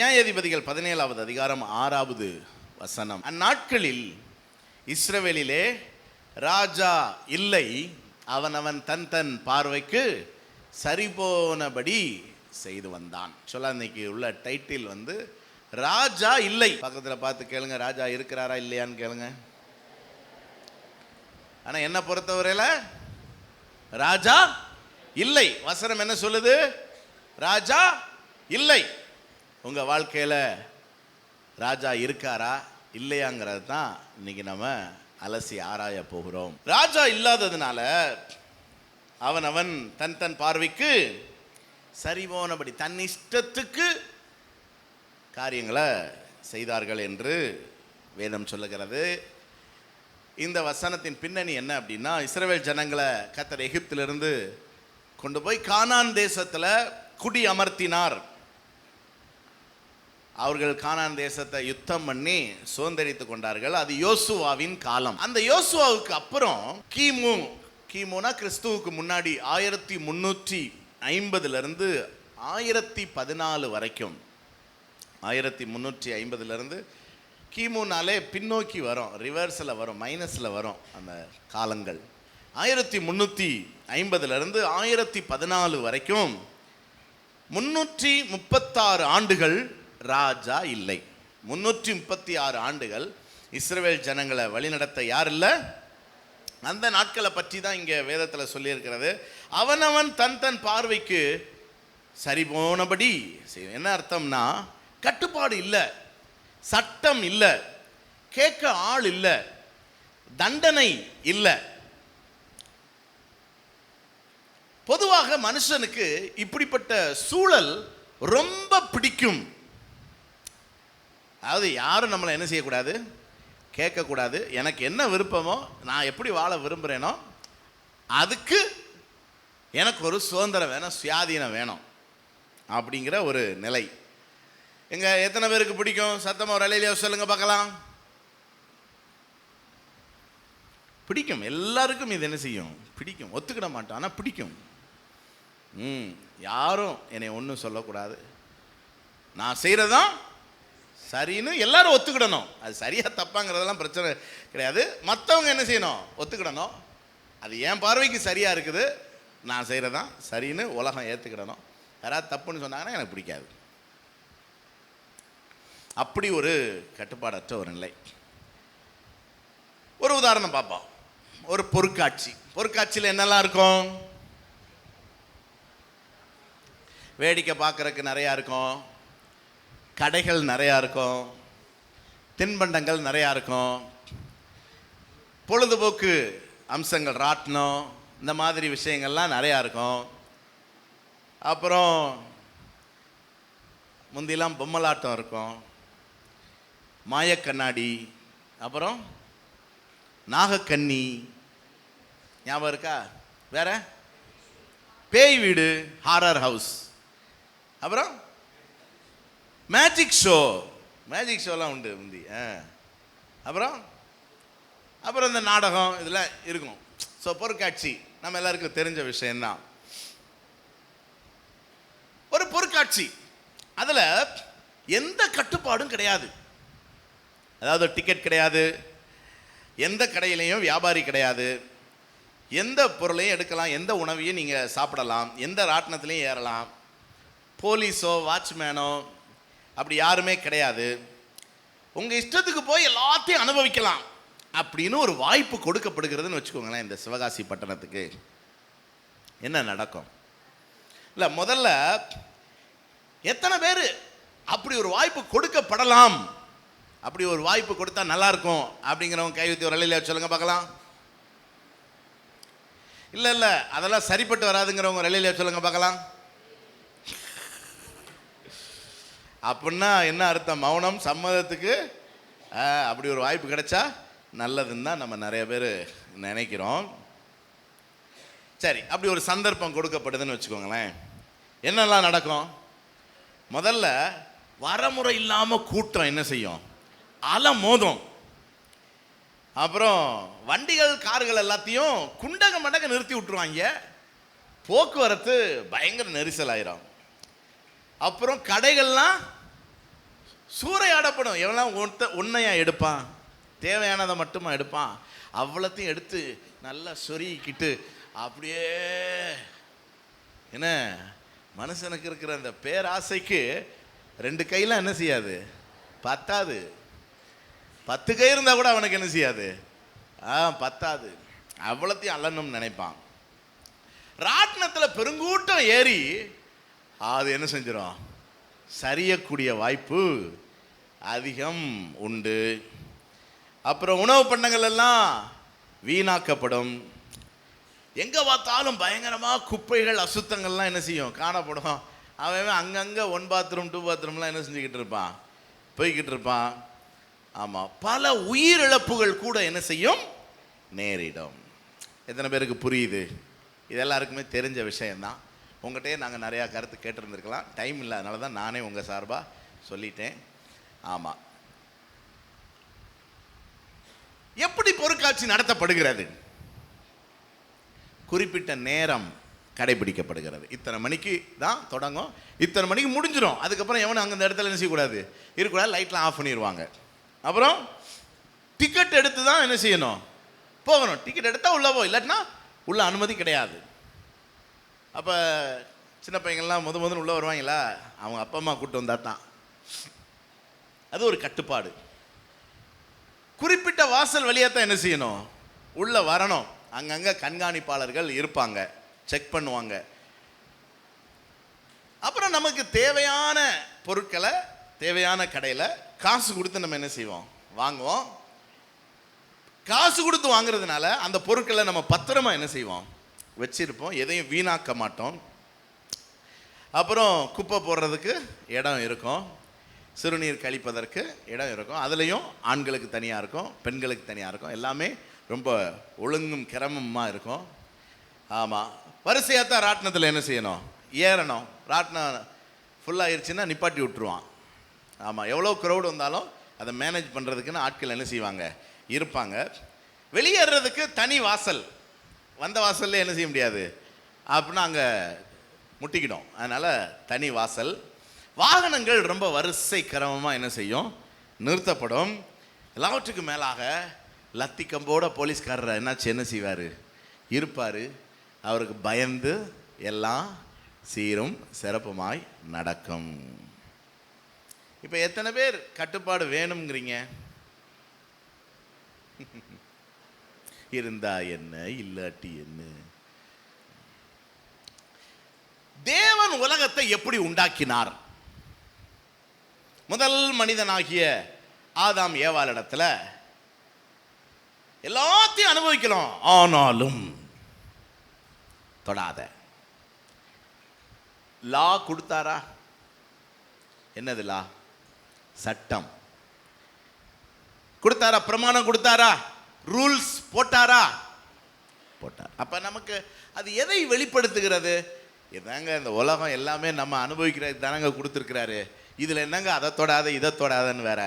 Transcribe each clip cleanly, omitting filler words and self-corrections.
நியாயாதிபதிகள் 17வது அதிகாரம் 6வது வசனம். அந்நாட்களில் இஸ்ரவேலிலே ராஜா இல்லை, அவனவன் தன் தன் பார்வைக்கு சரிபோனபடி செய்து வந்தான். சொல்ல இன்னைக்கு உள்ள டைட்டில் ராஜா இல்லை. பக்கத்தில் பார்த்து கேளுங்க, ராஜா இருக்கிறாரா இல்லையான்னு கேளுங்க. ஆனா என்ன பொறுத்தவரையில ராஜா இல்லை. வசனம் என்ன சொல்லுது? ராஜா இல்லை. உங்க வாழ்க்கையில ராஜா இருக்காரா இல்லையாங்கிறது தான் இன்னைக்கு நம்ம அலசி ஆராய போகிறோம். ராஜா இல்லாததுனால அவன் தன் தன் பார்வைக்கு சரிபோனபடி தன் இஷ்டத்துக்கு காரியங்களை செய்தார்கள் என்று வேதம் சொல்லுகிறது. இந்த வசனத்தின் பின்னணி என்ன அப்படின்னா, இஸ்ரவேல் ஜனங்களை கர்த்தர் எகிப்திலிருந்து கொண்டு போய் கானான் தேசத்தில் குடி அமர்த்தினார். அவர்கள் கானான் தேசத்தை யுத்தம் பண்ணி சுதந்திரித்து கொண்டார்கள். அது யோசுவாவின் காலம். அந்த யோசுவாவுக்கு அப்புறம் கிமுனா கிறிஸ்துவுக்கு முன்னாடி 1350 1014 வரைக்கும், 1350 கிமுனாலே பின்னோக்கி வரும், ரிவர்ஸில் வரும், மைனஸில் வரும் அந்த காலங்கள். 1350 1014 வரைக்கும் 336 ஆண்டுகள் ராஜா இல்லை. 336 ஆண்டுகள் இஸ்ரவேல் ஜனங்களை வழிநடத்த யார் இல்லை? அந்த நாட்களை பற்றி தான் இங்கே வேதத்தில் சொல்லியிருக்கிறது. அவனவன் தன் தன் பார்வைக்கு சரி போனபடி செய்யும். என்ன அர்த்தம்னா, கட்டுப்பாடு இல்லை, சட்டம் இல்லை, கேட்க ஆள் இல்லை, தண்டனை இல்லை. பொதுவாக மனுஷனுக்கு இப்படிப்பட்ட சூழல் ரொம்ப பிடிக்கும். அதாவது யாரும் நம்மளை என்ன செய்யக்கூடாது, கேட்கக்கூடாது. எனக்கு என்ன விருப்பமோ, நான் எப்படி வாழ விரும்புகிறேனோ அதுக்கு எனக்கு ஒரு சுதந்திரம் வேணும், சுயாதீனம் வேணும் அப்படிங்கிற ஒரு நிலை. எத்தனை பேருக்கு பிடிக்கும்? சத்தமாக ஒரு அலையில சொல்லுங்க பார்க்கலாம். பிடிக்கும், எல்லாருக்கும் இது என்ன செய்யும், பிடிக்கும். ஒத்துக்கிட மாட்டோம், ஆனால் பிடிக்கும். யாரும் என்னை ஒன்றும் சொல்லக்கூடாது, நான் செய்கிறதான் சரின்னு எல்லாரும் ஒத்துக்கிடணும். அது சரியாக தப்பாங்கிறதெல்லாம் பிரச்சனை கிடையாது. மற்றவங்க என்ன செய்யணும், ஒத்துக்கிடணும். அது என் பார்வைக்கு சரியாக இருக்குது, நான் செய்கிறதான் சரின்னு உலகம் ஏற்றுக்கிடணும். யாராவது தப்புன்னு சொன்னாங்கன்னா எனக்கு பிடிக்காது. அப்படி ஒரு கட்டுப்பாடற்ற ஒரு நிலை. ஒரு உதாரணம் பார்ப்போம். ஒரு பொருட்காட்சியில் என்னெல்லாம் இருக்கும்? வேடிக்கை பார்க்குறதுக்கு நிறையா இருக்கும், கடைகள் நிறையா இருக்கும், தின்பண்டங்கள் நிறையா இருக்கும், பொழுதுபோக்கு அம்சங்கள், ராட்டினம், இந்த மாதிரி விஷயங்கள்லாம் நிறையா இருக்கும். அப்புறம் முந்திலாம் பொம்மலாட்டம் இருக்கும், மாயக்கண்ணாடி, அப்புறம் நாகக்கண்ணி, ஞாபகம் இருக்கா? வேற பேய் வீடு, ஹாரர் ஹவுஸ், அப்புறம் மேஜிக் ஷோலாம் உண்டு முந்தி. அப்புறம் இந்த நாடகம், இதெல்லாம் இருக்கும். ஸோ பொருட்காட்சி நம்ம எல்லாருக்கும் தெரிஞ்ச விஷயம்தான். ஒரு பொருட்காட்சி, அதில் எந்த கட்டுப்பாடும் கிடையாது. அதாவது டிக்கெட் கிடையாது, எந்த கடையிலையும் வியாபாரி கிடையாது, எந்த பொருளையும் எடுக்கலாம், எந்த உணவையும் நீங்கள் சாப்பிடலாம், எந்த ராட்டினத்துலையும் ஏறலாம், போலீஸோ வாட்ச்மேனோ அப்படி யாருமே கிடையாது. உங்கள் இஷ்டத்துக்கு போய் எல்லாத்தையும் அனுபவிக்கலாம் அப்படின்னு ஒரு வாய்ப்பு கொடுக்கப்படுகிறதுன்னு வச்சுக்கோங்களேன். இந்த சிவகாசி பட்டணத்துக்கு என்ன நடக்கும்? இல்லை, முதல்ல எத்தனை பேர் அப்படி ஒரு வாய்ப்பு கொடுக்கப்படலாம், அப்படி ஒரு வாய்ப்பு கொடுத்தா நல்லா இருக்கும் அப்படிங்கிறவங்க கை ஊற்றி ஒரு அலையில சொல்லுங்க பார்க்கலாம். இல்லை அதெல்லாம் சரிப்பட்டு வராதுங்கிறவங்க ஒரு அலையில சொல்லுங்க பார்க்கலாம். அப்படின்னா என்ன அர்த்தம்? மௌனம் சம்மதத்துக்கு அப்படி ஒரு வாய்ப்பு கிடைச்சா நல்லதுன்னு தான் நம்ம நிறைய பேர் நினைக்கிறோம். சரி, அப்படி ஒரு சந்தர்ப்பம் கொடுக்கப்படுதுன்னு வச்சுக்கோங்களேன். என்னெல்லாம் நடக்கும்? முதல்ல வரமுறை இல்லாமல் கூட்டம் என்ன செய்யும், அலை மோதும். அப்புறம் வண்டிகள் கார்கள் எல்லாத்தையும் குண்டக மண்டக நிறுத்தி விட்டுருவாங்க. போக்குவரத்து பயங்கர நெரிசல் ஆயிரும். அப்புறம் கடைகள்லாம் சூறையாடப்படும். எவெல்லாம் உன்னையா எடுப்பான், தேவையானதை மட்டுமா எடுப்பான், அவ்வளோத்தையும் எடுத்து நல்லா சொருகிக்கிட்டு அப்படியே. என்ன மனுஷனுக்கு இருக்கிற அந்த பேராசைக்கு 2 கையெல்லாம் என்ன செய்யாது, பத்தாது. 10 கை இருந்தால் கூட அவனுக்கு என்ன செய்யாது, பத்தாது. அவ்வளோத்தையும் அல்லணும்னு நினைப்பான். ராட்டினத்தில் பெருங்கூட்டம் ஏறி அது என்ன செஞ்சிடும், சரியக்கூடிய வாய்ப்பு அதிகம் உண்டு. அப்புறம் உணவு பண்டங்கள் எல்லாம் வீணாக்கப்படும். எங்கே பார்த்தாலும் பயங்கரமாக குப்பைகள் அசுத்தங்கள்லாம் என்ன செய்யும், காணப்படும். அவன் அங்கங்கே 1 பாத்ரூம் 2 பாத்ரூம்லாம் என்ன செஞ்சுக்கிட்டு இருப்பான், போய்கிட்டு இருப்பான். ஆமாம், பல உயிரிழப்புகள் கூட என்ன செய்யும், நேரிடும். எத்தனை பேருக்கு புரியுது? இது எல்லாருக்குமே தெரிஞ்ச விஷயந்தான். உங்கள்கிட்டயே நாங்கள் நிறையா கருத்து கேட்டிருந்துருக்கலாம், டைம் இல்லை, அதனால தான் நானே உங்கள் சார்பாக சொல்லிட்டேன். ஆமாம், எப்படி பொருட்காட்சி நடத்தப்படுகிறது? குறிப்பிட்ட நேரம் கடைபிடிக்கப்படுகிறது. இத்தனை மணிக்கு தான் தொடங்கும், இத்தனை மணிக்கு முடிஞ்சிடும். அதுக்கப்புறம் எவனும் அங்கே இந்த இடத்துல என்ன செய்யக்கூடாது, இருக்கக்கூடாது. லைட்லாம் ஆஃப் பண்ணிடுவாங்க. அப்புறம் டிக்கெட் எடுத்து தான் என்ன செய்யணும், போகணும். டிக்கெட் எடுத்தால் உள்ளே போ, இல்லாட்டினா உள்ள அனுமதி கிடையாது. அப்போ சின்ன பையங்கள்லாம் முதல்ல உள்ளே வருவாங்களா, அவங்க அப்பா அம்மா கூப்பிட்டு வந்தா தான். அது ஒரு கட்டுப்பாடு. குறிப்பிட்ட வாசல் வழியாக தான் என்ன செய்யணும், உள்ளே வரணும். அங்கங்கே கண்காணிப்பாளர்கள் இருப்பாங்க, செக் பண்ணுவாங்க. அப்புறம் நமக்கு தேவையான பொருட்களை தேவையான கடையில் காசு கொடுத்து நம்ம என்ன செய்வோம், வாங்குவோம். காசு கொடுத்து வாங்குறதுனால அந்த பொருட்களை நம்ம பத்திரமா என்ன செய்வோம், வச்சிருப்போம். எதையும் வீணாக்க மாட்டோம். அப்புறம் குப்பை போடுறதுக்கு இடம் இருக்கும், சிறுநீர் கழிப்பதற்கு இடம் இருக்கும். அதுலேயும் ஆண்களுக்கு தனியாக இருக்கும், பெண்களுக்கு தனியாக இருக்கும். எல்லாமே ரொம்ப ஒழுங்கும் கிரமமாக இருக்கும். ஆமாம், வரிசையாக தான் ராட்டினத்தில் என்ன செய்யணும், ஏறணும். ராட்டினம் ஃபுல்லாகிருச்சுன்னா நிப்பாட்டி விட்டுருவான். ஆமாம், எவ்வளோ க்ரௌடு வந்தாலும் அதை மேனேஜ் பண்ணுறதுக்குன்னு ஆட்கள் என்ன செய்வாங்க, இருப்பாங்க. வெளியேறதுக்கு தனி வாசல், வந்த வாசலில் என்ன செய்ய முடியாது அப்படின்னா அங்கே முட்டிக்கிடும். அதனால் தனி வாசல். வாகனங்கள் ரொம்ப வரிசை கிரமமாக என்ன செய்யும், நிறுத்தப்படும். எல்லாவற்றுக்கும் மேலாக லத்தி கம்போட போலீஸ்காரர் என்னாச்சு என்ன செய்வார், இருப்பார். அவருக்கு பயந்து எல்லாம் சீரும் சிறப்புமாய் நடக்கும். இப்போ எத்தனை பேர் கட்டுப்பாடு வேணுங்கிறீங்க? இருந்தா என்ன, இல்லாட்டி என்ன? தேவன் உலகத்தை எப்படி உண்டாக்கினார்? முதல் மனிதனாகிய ஆதாம் ஏவாளிடத்துல எல்லாத்தையும் அனுபவிக்கலாம், ஆனாலும் தொடாத. லா கொடுத்தாரா? என்னது லா? சட்டம் கொடுத்தாரா? பிரமாணம் கொடுத்தாரா? ரூல்ஸ் போட்டாரா? போட்டார். அப்ப நமக்கு அது எதை வெளிப்படுத்துகிறது? இதாங்க இந்த உலகம் எல்லாமே நம்ம அனுபவிக்கிறது தானங்க கொடுத்துருக்கிறாரு. இதுல என்னங்க அதை தொடாத இதை தொடாதன்னு வேற?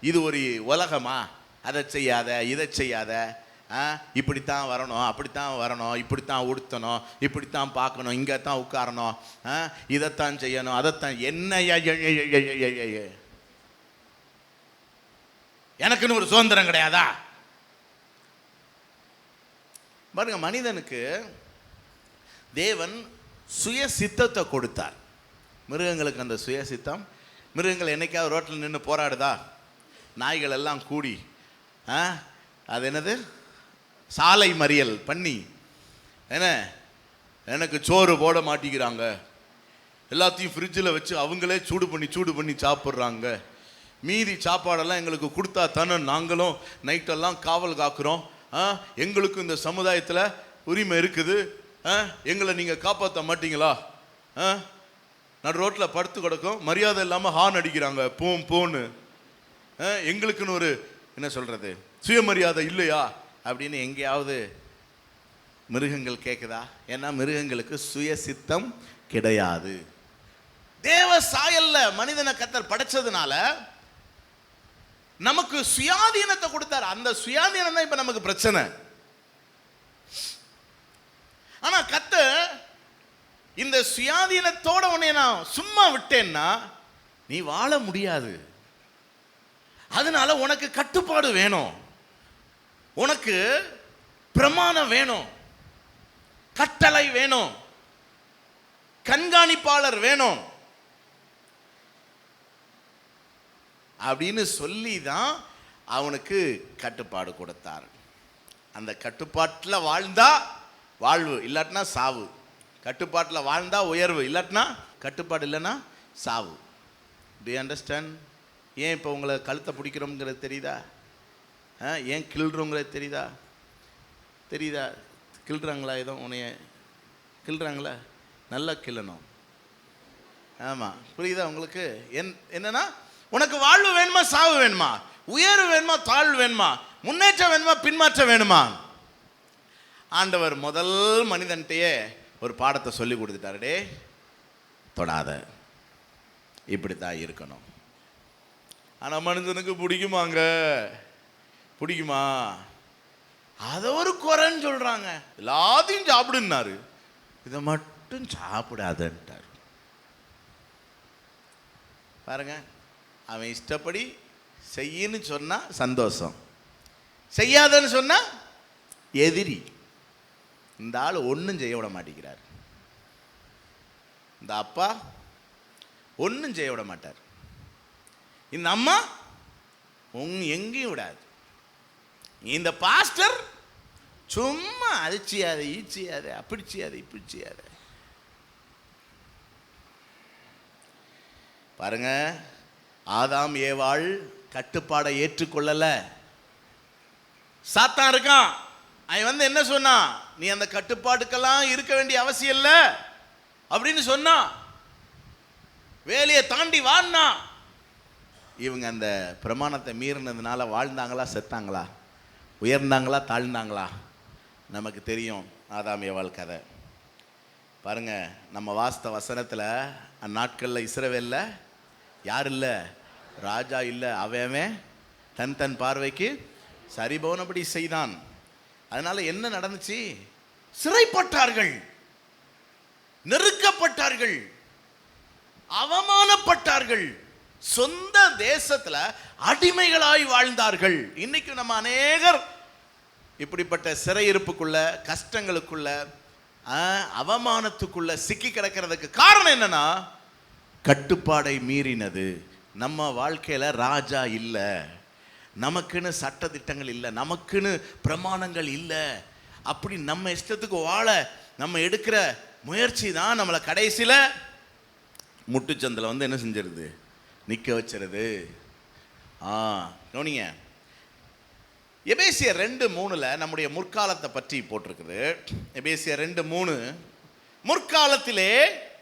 இது ஒரு உலகமா? அதை செய்யாத இதை செய்யாத, இப்படித்தான் வரணும் அப்படித்தான் வரணும், இப்படித்தான் உடுத்தணும், இப்படித்தான் பார்க்கணும், இங்கே தான் உட்காரணும், இதைத்தான் செய்யணும், அதைத்தான். என்ன எனக்குன்னு ஒரு சுதந்திரம் கிடையாதா? பாருங்க, மனிதனுக்கு தேவன் சுய சித்தத்தை கொடுத்தார். மிருகங்களுக்கு அந்த சுய சித்தம். மிருகங்கள் என்னைக்காவது ரோட்டில் நின்று போராடுதா? நாய்கள் எல்லாம் கூடி அது என்னது, சாலை மறியல் பண்ணி என்ன, எனக்கு சோறு போட மாட்டேங்கிறாங்க, எல்லாத்தையும் ஃப்ரிட்ஜில் வச்சு அவங்களே சூடு பண்ணி சாப்பிட்றாங்க, மீதி சாப்பாடெல்லாம் எங்களுக்கு கொடுத்தா தானே நாங்களும் நைட்டெல்லாம் காவல் காக்குறோம், எங்களுக்கும் இந்த சமுதாயத்தில் உரிமை இருக்குது, எங்களை நீங்கள் காப்பாற்ற மாட்டீங்களா? நடு ரோட்டில் படுத்து கிடக்கும், மரியாதை இல்லாமல் ஹார்ன் அடிக்கிறாங்க, போன்னு. எங்களுக்குன்னு ஒரு என்ன சொல்கிறது, சுயமரியாதை இல்லையா அப்படின்னு எங்கேயாவது மிருகங்கள் கேட்குதா? ஏன்னா மிருகங்களுக்கு சுய சித்தம் கிடையாது. தேவ சாயல்ல மனிதனை கர்த்தர் படைச்சதுனால நமக்கு சுயாதீனத்தை கொடுத்தார். அந்த சுயாதீனம் தான் இப்ப நமக்கு பிரச்சனை. ஆனா கர்த்தர் இந்த சுயாதீனத்தோட உன்னை நான் சும்மா விட்டேன்னா நீ வாழ முடியாது. அதனால உனக்கு கட்டுப்பாடு வேணும், உனக்கு பிரமாணம் வேணும், கட்டளை வேணும், கண்காணிப்பாளர் வேணும் அப்படின்னு சொல்லி தான் அவனுக்கு கட்டுப்பாடு கொடுத்தார். அந்த கட்டுப்பாட்டில் வாழ்ந்தா வாழ்வு, இல்லாட்டினா சாவு. கட்டுப்பாட்டில் வாழ்ந்தா உயர்வு, இல்லாட்டினா கட்டுப்பாடு இல்லைன்னா சாவு. To you understand? ஏன் இப்போ உங்களை கழுத்தை பிடிக்கிறோங்கிறது தெரியுதா? ஏன் கிள்றோங்கிறது தெரியுதா? கிள்றாங்களா? ஏதோ உன்னைய கிள்றாங்களா? நல்லா கிள்ளணும். ஆமாம், புரியுதா உங்களுக்கு? என்னன்னா, உனக்கு வாழ்வு வேணுமா சாவு வேணுமா? உயர்வு வேணுமா தாழ்வு வேணுமா? முன்னேற்றம் வேணுமா பின்மாற்றம் வேணுமா? ஆண்டவர் முதல் மனிதன்ட்டையே ஒரு பாடத்தை சொல்லி கொடுத்துட்டாரு. டே, தொடாத, இப்படித்தான் இருக்கணும். ஆனால் மனிதனுக்கு பிடிக்குமா? அதை ஒரு குறைன்னு சொல்றாங்க. எல்லாத்தையும் சாப்பிடுன்னாரு, இதை மட்டும் சாப்பிடாதன்ட்டார். பாருங்க, அவன் இஷ்டப்படி செய்யின்னு சொன்னா சந்தோஷம், செய்யாதன்னு சொன்னா எதிரி. இந்த ஆள் ஒன்றும் செய்ய விட மாட்டேங்கிறார். இந்த அப்பா ஒன்றும் செய்ய விட மாட்டார். இந்த அம்மா எங்கேயும் விடாது. இந்த பாஸ்டர் சும்மா அது செய்யாத, ஈச்சியாத, அப்படி செய்யாத, இப்படி செய்யாத. பாருங்க, ஆதாம் ஏவாள் கட்டுப்பாடை ஏற்றுக்கொள்ளல. சாத்தான் இருக்கான், அவன் என்ன சொன்னா, நீ அந்த கட்டுப்பாட்டுக்கெல்லாம் இருக்க வேண்டிய அவசியம் இல்லை அப்படின்னு சொன்னா, வேலையை தாண்டி வாழ்னா. இவங்க அந்த பிரமாணத்தை மீறினதுனால வாழ்ந்தாங்களா செத்தாங்களா, உயர்ந்தாங்களா தாழ்ந்தாங்களா? நமக்கு தெரியும் ஆதாம் ஏவாள் கதை. பாருங்க, நம்ம வாஸ்த வசனத்தில் அந்நாட்களில் இஸ்ரவேலில் யார் இல்லை? ராஜா இல்லை. அவன் தன் பார்வைக்கு சரிபோனபடி செய்தான். அதனால என்ன நடந்துச்சு? சிறைப்பட்டார்கள், நெருக்கப்பட்டார்கள், அவமானப்பட்டார்கள், சொந்த தேசத்துல அடிமைகளாய் வாழ்ந்தார்கள். இன்னைக்கு நம்ம அநேகர் இப்படிப்பட்ட சிறையிருப்புக்குள்ள, கஷ்டங்களுக்குள்ள, அவமானத்துக்குள்ள சிக்கி கிடக்கிறதுக்கு காரணம் என்னன்னா, கட்டுப்பாடை மீறினது. நம்ம வாழ்க்கையில ராஜா இல்லை, நமக்குன்னு சட்ட திட்டங்கள் இல்லை, நமக்குன்னு பிரமாணங்கள் இல்லை. அப்படி நம்ம இஷ்டத்துக்கு வாழ நம்ம எடுக்கிற முயற்சி தான் நம்மளை கடைசியில முட்டுச்சந்தில் என்ன செஞ்சிருது? நிற்க வச்சிருது. கவனிங்க, எபேசியர் 2:3 நம்முடைய முற்காலத்தை பற்றி போட்டிருக்குது. எபேசியர் 2:3, முற்காலத்திலே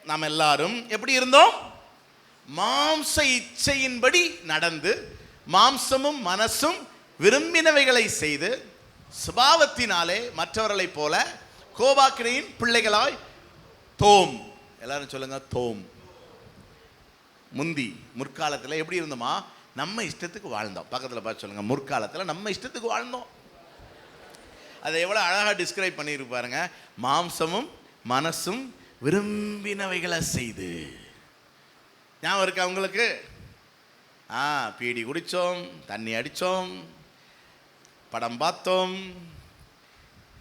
நாம் எல்லாரும் எப்படி இருந்தோம்? மாம்ச இச்சையின்படி நடந்து, மாம்சமும் மனசும் விரும்பினவைகளை செய்து, சுபாவத்தினாலே மற்றவர்களைப் போல கோபாக்கினையின் பிள்ளைகளாய் தோம். எல்லாரும் சொல்லுங்க, தோம். முந்தி முற்காலத்தில் எப்படி இருந்தோமா? நம்ம இஷ்டத்துக்கு வாழ்ந்தோம். பக்கத்தில் பார்த்து சொல்லுங்க, முற்காலத்தில் நம்ம இஷ்டத்துக்கு வாழ்ந்தோம். அதை எவ்வளோ அழகாக டிஸ்கிரைப் பண்ணியிருப்பாருங்க. மாம்சமும் மனசும் விரும்பினவைகளை செய்து. ஞாபகம் இருக்கா உங்களுக்கு? பீடி குடித்தோம், தண்ணி அடித்தோம், படம் பார்த்தோம்,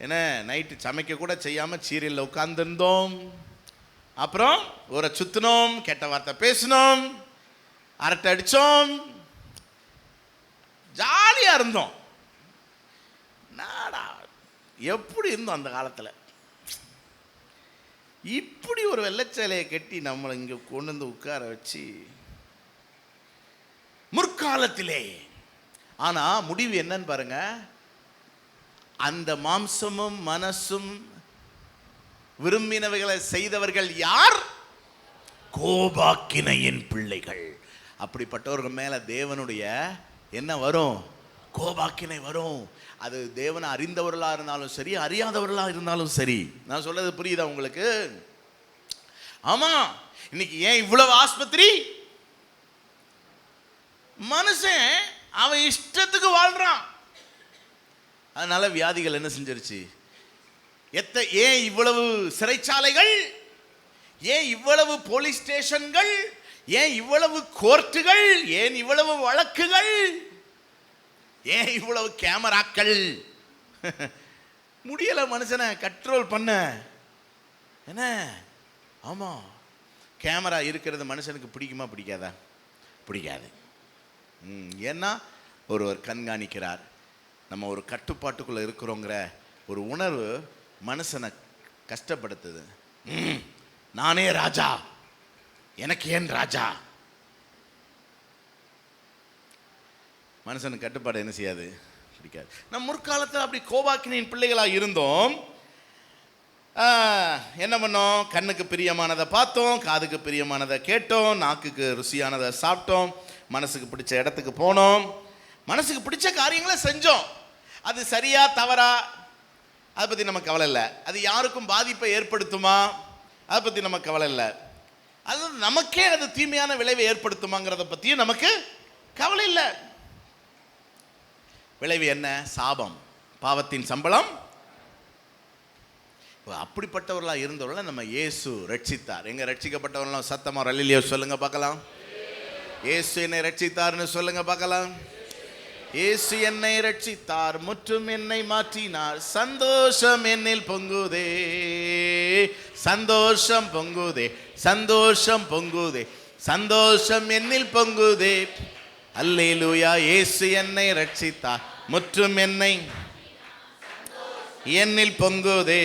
என்ன நைட்டு சமைக்க கூட செய்யாமல் சீரியலில் உட்கார்ந்துருந்தோம், அப்புறம் ஊரை சுற்றினோம், கெட்ட வார்த்தை பேசினோம், அரட்டை அடித்தோம், ஜாலியாக இருந்தோம். நாடா எப்படி இருந்தோம் அந்த காலத்தில்? இப்படி ஒரு வெள்ளச்சேலையை கட்டி நம்மளை இங்கே கொண்டு வந்து உட்கார வச்சு முற்காலத்திலே. ஆனால் முடிவு என்னன்னு பாருங்க, அந்த மாம்சமும் மனசும் விரும்பினவைகளை செய்தவர்கள் யார்? கோபாக்கினையின் பிள்ளைகள். அப்படிப்பட்டவர்கள் மேல தேவனுடைய என்ன வரும்? கோபாக்கினை வரும். அது தேவனை அறிந்தவர்களாக இருந்தாலும் சரி, அறியாதவர்களாக இருந்தாலும் சரி. நான் சொல்றது புரியுதா உங்களுக்கு? ஆமா, இன்னைக்கு ஏன் இவ்வளவு ஆஸ்பத்திரி? மனுஷன் அவன் இஷ்டத்துக்கு வாழ்றான். அதனால வியாதிகள் என்ன செஞ்சிருச்சு? ஏன் இவ்வளவு சிறைச்சாலைகள்? ஏன் இவ்வளவு போலீஸ் ஸ்டேஷன்கள்? ஏன் இவ்வளவு கோர்ட்டுகள், ஏன் இவ்வளவு வழக்குகள், ஏன் இவ்வளவு கேமராக்கள்? முடியல மனுஷனை கண்ட்ரோல் பண்ண. என்ன? ஆமா, கேமரா இருக்கிறது மனுஷனுக்கு பிடிக்குமா பிடிக்காதா? பிடிக்காது. ஏன்னா ஒருவர் கண்காணிக்கிறார். நம்ம ஒரு கட்டுப்பாட்டுக்குள்ள இருக்கிறோங்கிற ஒரு உணர்வு மனுஷனை கஷ்டப்படுத்துது. நானே ராஜா, எனக்கு ஏன் ராஜா? மனுஷனுக்கு கட்டுப்பாடு என்ன செய்யாது? பிடிக்காது. நம் முற்காலத்தில் அப்படி கோபாக்கினின் பிள்ளைகளாக இருந்தோம். என்ன பண்ணோம்? கண்ணுக்கு பிரியமானதை பார்த்தோம், காதுக்கு பிரியமானதை கேட்டோம், நாக்குக்கு ருசியானதை சாப்பிட்டோம், மனசுக்கு பிடிச்ச இடத்துக்கு போனோம், மனசுக்கு பிடிச்ச காரியங்களை செஞ்சோம். அது சரியா தவறா அதை பற்றி நமக்கு கவலை இல்லை. அது யாருக்கும் பாதிப்பை ஏற்படுத்துமா அதை பற்றி நமக்கு கவலை இல்லை. அது நமக்கே அது தீமையான விளைவை ஏற்படுத்துமாங்கிறத பற்றியும் நமக்கு கவலை இல்லை. விளைவு என்ன? சாபம், பாவத்தின் சம்பளம். அப்படிப்பட்டவர்களாக இருந்தவர்களை நம்ம இயேசு ரட்சித்தார். எங்க ரட்சிக்கப்பட்டவர்களாம் சத்தமா அல்லேலூயா சொல்லுங்க பார்க்கலாம். இயேசு என்னை ரட்சித்தார்னு சொல்லுங்க பார்க்கலாம். இயேசு என்னை ரட்சித்தார், முற்றும் என்னை மாற்றினார், சந்தோஷம் என்னில் பொங்குதே, சந்தோஷம் பொங்குதே, சந்தோஷம் பொங்குதே, சந்தோஷம் என்னில் பொங்குதே, அல்லேலூயா. இயேசு என்னை ரட்சித்தார், முற்றும் என்னில் பொங்குதே.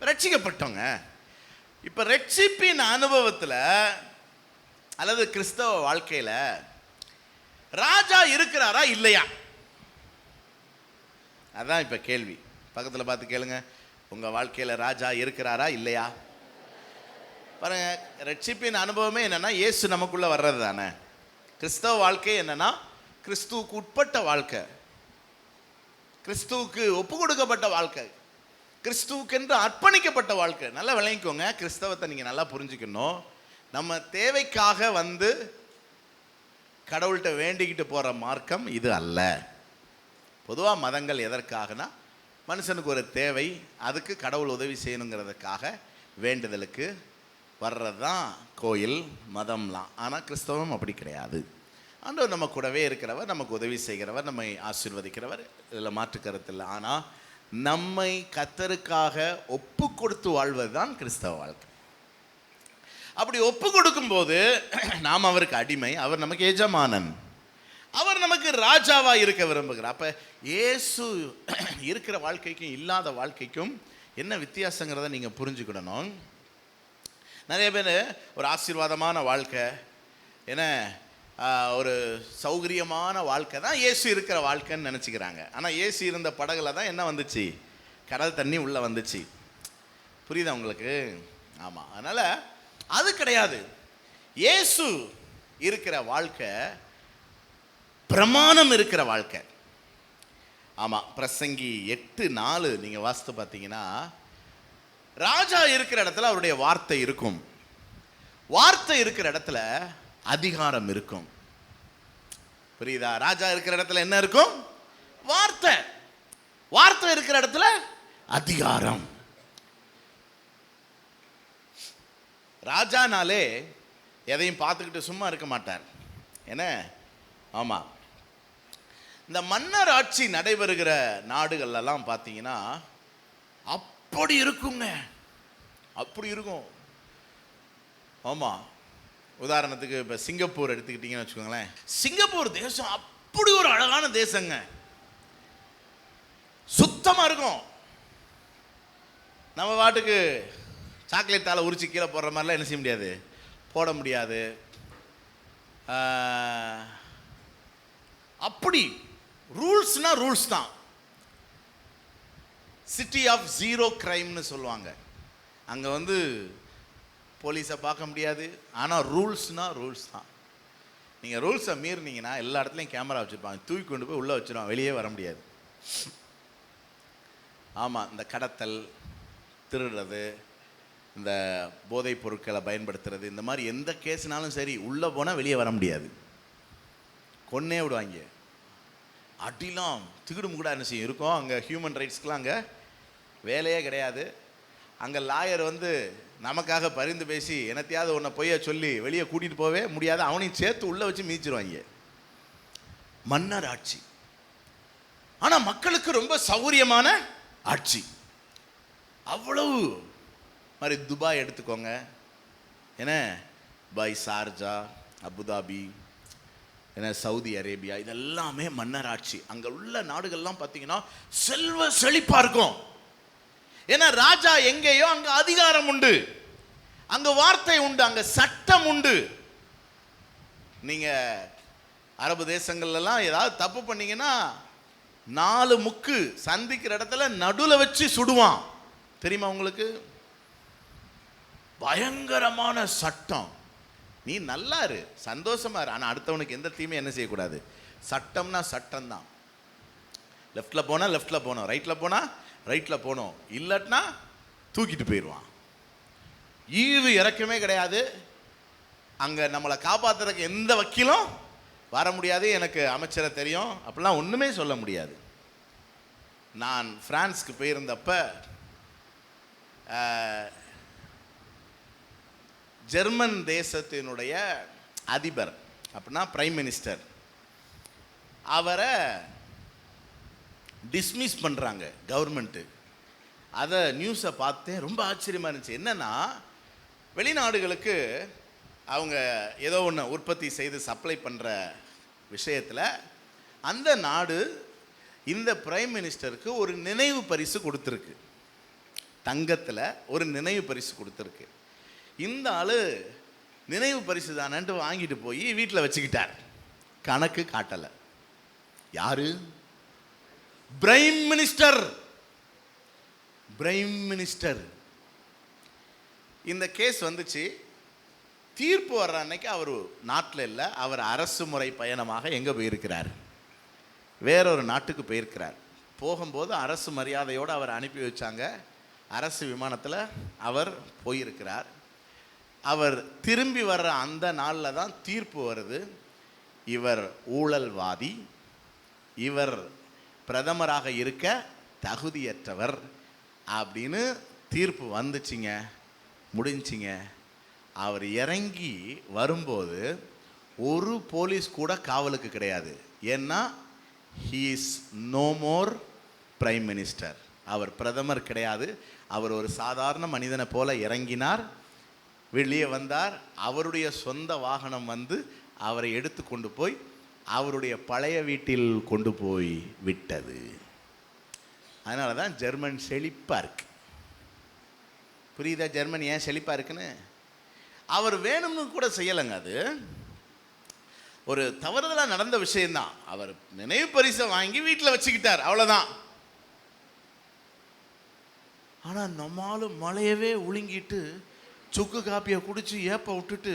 ரட்சிக்கப்பட்டோங்க. இப்ப ரட்சிப்பின் அனுபவத்தில் அல்லது கிறிஸ்தவ வாழ்க்கையில ராஜா இருக்கிறாரா இல்லையா? அதான் இப்ப கேள்வி. பக்கத்தில் பார்த்து கேளுங்க, உங்க வாழ்க்கையில ராஜா இருக்கிறாரா இல்லையா? பாருங்க, ரட்சிப்பின் அனுபவமே என்னன்னா இயேசு நமக்குள்ள வர்றது தானே. கிறிஸ்தவ வாழ்க்கை என்னன்னா கிறிஸ்துவுக்கு உட்பட்ட வாழ்க்கை, கிறிஸ்துவுக்கு ஒப்பு கொடுக்கப்பட்ட வாழ்க்கை, கிறிஸ்துவுக்கு என்று அர்ப்பணிக்கப்பட்ட வாழ்க்கை. நல்லா விளங்கிக்கோங்க, கிறிஸ்தவத்தை நீங்க நல்லா புரிஞ்சுக்கணும். நம்ம தேவைக்காக வந்து கடவுள்கிட்ட வேண்டிக்கிட்டு போற மார்க்கம் இது அல்ல. பொதுவாக மதங்கள் எதற்காகனா மனுஷனுக்கு ஒரு தேவை, அதுக்கு கடவுள் உதவி செய்யணுங்கிறதுக்காக வேண்டுதலுக்கு வர்றது தான் கோயில் மதம்லாம். ஆனால் கிறிஸ்தவம் அப்படி கிடையாது. ஆண்டவர் நம்ம கூடவே இருக்கிறவர், நமக்கு உதவி செய்கிறவர், நம்மை ஆசீர்வதிக்கிறவர், இதில் மாற்று கருத்து இல்லை. ஆனால் நம்மை கர்த்தருக்காக ஒப்பு கொடுத்து வாழ்வது தான் கிறிஸ்தவ வாழ்க்கை. அப்படி ஒப்பு கொடுக்கும்போது நாம் அவருக்கு அடிமை, அவர் நமக்கு எஜமானன், அவர் நமக்கு ராஜாவா இருக்க விரும்புகிறார். அப்ப இயேசு இருக்கிற வாழ்க்கைக்கும் இல்லாத வாழ்க்கைக்கும் என்ன வித்தியாசங்கிறத நீங்க புரிஞ்சுக்கிடணும். நிறைய பேர் ஒரு ஆசீர்வாதமான வாழ்க்கை, ஏன்னா ஒரு சௌகரியமான வாழ்க்கை தான் இயேசு இருக்கிற வாழ்க்கைன்னு நினச்சிக்கிறாங்க. ஆனால் இயேசு இருந்த படகுல தான் என்ன வந்துச்சு? கடல் தண்ணி உள்ளே வந்துச்சு. புரியுதா உங்களுக்கு? ஆமாம். அதனால் அது கிடையாது. இயேசு இருக்கிற வாழ்க்கை பிரமாணம் இருக்கிற வாழ்க்கை. ஆமாம், பிரசங்கி 8:4 நீங்கள் வாசித்து பார்த்தீங்கன்னா, ராஜா இருக்கிற இடத்துல அவருடைய வார்த்தை இருக்கும், வார்த்தை இருக்கிற இடத்துல அதிகாரம் இருக்கும். புரியுதா? ராஜா இருக்கிற இடத்துல என்ன இருக்கும்? வார்த்தை. வார்த்தை இருக்கிற இடத்துல அதிகாரம். ராஜானாலே எதையும் பார்த்துக்கிட்டு சும்மா இருக்க மாட்டார். என்ன? ஆமா, இந்த மன்னர் ஆட்சி நடைபெறுகிற நாடுகள்லாம் பார்த்தீங்கன்னா அப்படி இருக்குங்க, அப்படி இருக்கும். ஆமா, உதாரணத்துக்கு இப்போ சிங்கப்பூர் எடுத்துக்கிட்டீங்கன்னு வச்சுக்கோங்களேன். சிங்கப்பூர் தேசம் அப்படி ஒரு அழகான தேசங்க, சுத்தமாக இருக்கும். நம்ம பாட்டுக்கு சாக்லேட் தாளை உரிச்சு கீழே போடுற மாதிரிலாம் என்ன செய்ய முடியாது, போட முடியாது. அப்படி ரூல்ஸ்னா ரூல்ஸ் தான். சிட்டி ஆஃப் ஜீரோ கிரைம்னு சொல்லுவாங்க. அங்கே வந்து போலீஸை பார்க்க முடியாது, ஆனால் ரூல்ஸ்னா ரூல்ஸ் தான். நீங்கள் ரூல்ஸை மீறினீங்கன்னா எல்லா இடத்துலையும் கேமரா வச்சுருப்பாங்க, தூக்கி கொண்டு போய் உள்ளே வச்சுருவாங்க, வெளியே வர முடியாது. ஆமாம், இந்த கடத்தல், திருடுறது, இந்த போதைப் பொருட்களை பயன்படுத்துறது, இந்த மாதிரி எந்த கேஸ்னாலும் சரி உள்ளே போனால் வெளியே வர முடியாது, கொன்னே விடுவாங்க. அடிலாம் திகிடும் கூட என்ன செய்யும் இருக்கும். அங்கே ஹியூமன் ரைட்ஸ்க்கெலாம் அங்கே வேலையே கிடையாது. அங்கே லாயர் வந்து நமக்காக பரிந்து பேசி என்னத்தையாவது உன்னை பொய்ய சொல்லி வெளியே கூட்டிகிட்டு போவே முடியாது, அவனையும் சேர்த்து உள்ளே வச்சு மீச்சிருவாங்க. மன்னர் ஆட்சி. ஆனால் மக்களுக்கு ரொம்ப சௌரியமான ஆட்சி. அவ்வளவு மாதிரி துபாய் எடுத்துக்கோங்க, என்ன துபாய், சார்ஜா, அபுதாபி, என்ன சவுதி அரேபியா, இதெல்லாமே மன்னர் ஆட்சி. அங்கே உள்ள நாடுகள்லாம் பார்த்தீங்கன்னா செல்வ செழிப்பாக இருக்கும். ஏன்னா ராஜா எங்கேயோ அங்கே அதிகாரம் உண்டு, அங்கே வார்த்தை உண்டு, அங்கே சட்டம் உண்டு. நீங்கள் அரபு தேசங்கள்லாம் ஏதாவது தப்பு பண்ணீங்கன்னா 4 முக்கு சந்திக்கிற இடத்துல நடுவில் வச்சு சுடுவான். தெரியுமா உங்களுக்கு? பயங்கரமான சட்டம். நீ நல்லா இரு, சந்தோஷமா இரு, ஆனால் அடுத்தவனுக்கு எந்த தீமையும் என்ன செய்யக்கூடாது. சட்டம்னா சட்டம் தான். லெஃப்டில் போனால் லெஃப்டில் போனோம், ரைட்டில் போனால் ரைட்டில் போனோம், இல்லட்னா தூக்கிட்டு போயிடுவான். ஈவு இறக்கமே கிடையாது. அங்கே நம்மளை காப்பாற்றுறதுக்கு எந்த வக்கீலும் வர முடியாது. எனக்கு அமைச்சரை தெரியும் அப்படிலாம் ஒன்றுமே சொல்ல முடியாது. நான் பிரான்ஸ்க்கு போயிருந்தப்ப ஜெர்மன் தேசத்தினுடைய அதிபர், அப்படின்னா பிரைம் மினிஸ்டர், அவரை டிஸ்மிஸ் பண்ணுறாங்க கவர்மெண்ட்டு. அதை நியூஸை பார்த்தேன், ரொம்ப ஆச்சரியமாக இருந்துச்சு. என்னென்னா வெளிநாடுகளுக்கு அவங்க ஏதோ ஒன்று உற்பத்தி செய்து சப்ளை பண்ணுற விஷயத்தில் அந்த நாடு இந்த பிரைம் மினிஸ்டருக்கு ஒரு நினைவு பரிசு கொடுத்துருக்கு. தங்கத்தில் ஒரு நினைவு பரிசு கொடுத்துருக்கு. இந்த ஆள் நினைவு பரிசு தானன்ட்டு வாங்கிட்டு போய் வீட்டில் வச்சுக்கிட்டார். கணக்கு காட்டலை. யாரு? Prime minister. Prime minister. இந்த கேஸ் வந்துச்சு. தீர்ப்பு வர்ற அன்னைக்கு அவர் நாட்டில் இல்லை, அவர் அரசு முறை பயணமாக எங்கே போயிருக்கிறார்? வேறொரு நாட்டுக்கு போயிருக்கிறார். போகும்போது அரசு மரியாதையோடு அவர் அனுப்பி வச்சாங்க. அரசு விமானத்தில் அவர் போயிருக்கிறார். அவர் திரும்பி வர்ற அந்த நாளில் தான் தீர்ப்பு வருது. இவர் ஊழல்வாதி, இவர் பிரதமராக இருக்க தகுதியற்றவர் அப்படின்னு தீர்ப்பு வந்துச்சிங்க. முடிஞ்சிங்க. அவர் இறங்கி வரும்போது ஒரு போலீஸ் கூட காவலுக்கு கிடையாது. ஏன்னா he is no more prime minister. அவர் பிரதமர் கிடையாது. அவர் ஒரு சாதாரண மனிதனை போல இறங்கினார், வெளியே வந்தார். அவருடைய சொந்த வாகனம் வந்து அவரை எடுத்து கொண்டு போய் அவருடைய பழைய வீட்டில் கொண்டு போய் விட்டது. அதனால தான் ஜெர்மன் செழிப்பாக இருக்கு. புரியுதா? ஜெர்மன் ஏன் செழிப்பாக இருக்குன்னு? அவர் வேணும்னு கூட செய்யலைங்க. அது ஒரு தவறுதலாக நடந்த விஷயம்தான். அவர் நினைவு பரிசை வாங்கி வீட்டில் வச்சுக்கிட்டார், அவ்வளோதான். ஆனால் நம்மளும் மழையவே ஒழுங்கிட்டு சுக்கு காப்பியை குடிச்சு ஏப்ப விட்டுட்டு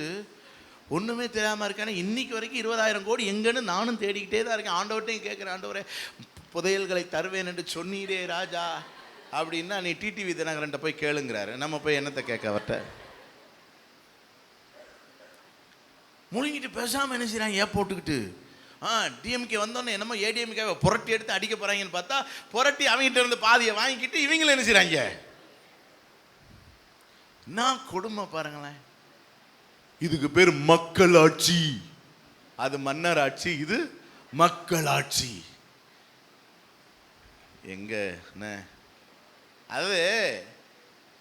ஒன்றுமே தெரியாமல் இருக்கானே. இன்னைக்கு வரைக்கும் 20,000 கோடி எங்கன்னு நானும் தேடிக்கிட்டே தான் இருக்கேன். ஆண்டவர்கிட்டையும் கேட்குறேன், ஆண்டவரே புதையல்களை தருவேன் என்று சொன்னீரே ராஜா அப்படின்னா நீ டிடிவி தினகரன்ட்ட போய் கேளுங்கிறாரு. நம்ம போய் என்னத்தை கேட்க அவர்கிட்ட? முழுங்கிட்டு பேசாமல் என்ன செய்கிறாங்க, ஏன் போட்டுக்கிட்டு. டிஎம்கே வந்தோன்னே என்னமோ ஏடிஎம்கேவை புரட்டி எடுத்து அடிக்க போகிறாங்கன்னு பார்த்தா புரட்டி அவங்ககிட்ட இருந்து பாதியை வாங்கிக்கிட்டு இவங்களும் என்ன செய்கிறாங்க. நான் கொடுமை பாருங்களேன். இதுக்கு பேர் மக்கள் ஆட்சி. அது மன்னர் ஆட்சி, இது மக்கள் ஆட்சி. எங்க அது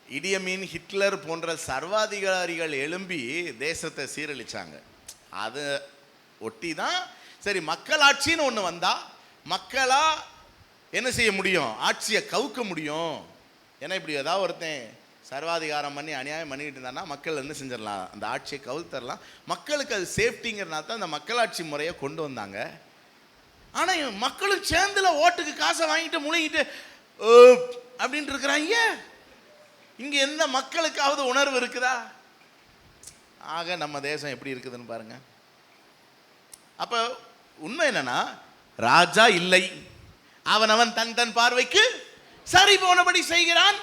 இடியமீன், ஹிட்லர் போன்ற சர்வாதிகாரிகள் எழும்பி தேசத்தை சீரழிச்சாங்க. அது ஒட்டி தான் சரி மக்கள் ஆட்சின்னு ஒன்று வந்தா மக்களா என்ன செய்ய முடியும், ஆட்சியை கவுக்க முடியும். ஏன்னா இப்படி ஏதாவது ஒருத்தன் சர்வாதிகாரம் பண்ணி அநியாயம் பண்ணிக்கிட்டு இருந்தான்னா மக்கள் என்ன செஞ்சிடலாம், அந்த ஆட்சியை கவுத்தரலாம். மக்களுக்கு அது சேஃப்டிங்கிறனால தான் அந்த மக்களாட்சி முறையை கொண்டு வந்தாங்க. ஆனால் மக்களும் சேர்ந்துல ஓட்டுக்கு காசை வாங்கிட்டு முழுங்கிட்டு அப்படின்ட்டு இருக்கிறாங்க. இங்கே எந்த மக்களுக்காவது உணர்வு இருக்குதா? ஆக நம்ம தேசம் எப்படி இருக்குதுன்னு பாருங்க. அப்போ உண்மை என்னன்னா, ராஜா இல்லை, அவன் தன் தன் பார்வைக்கு சரி போனபடி செய்கிறான்.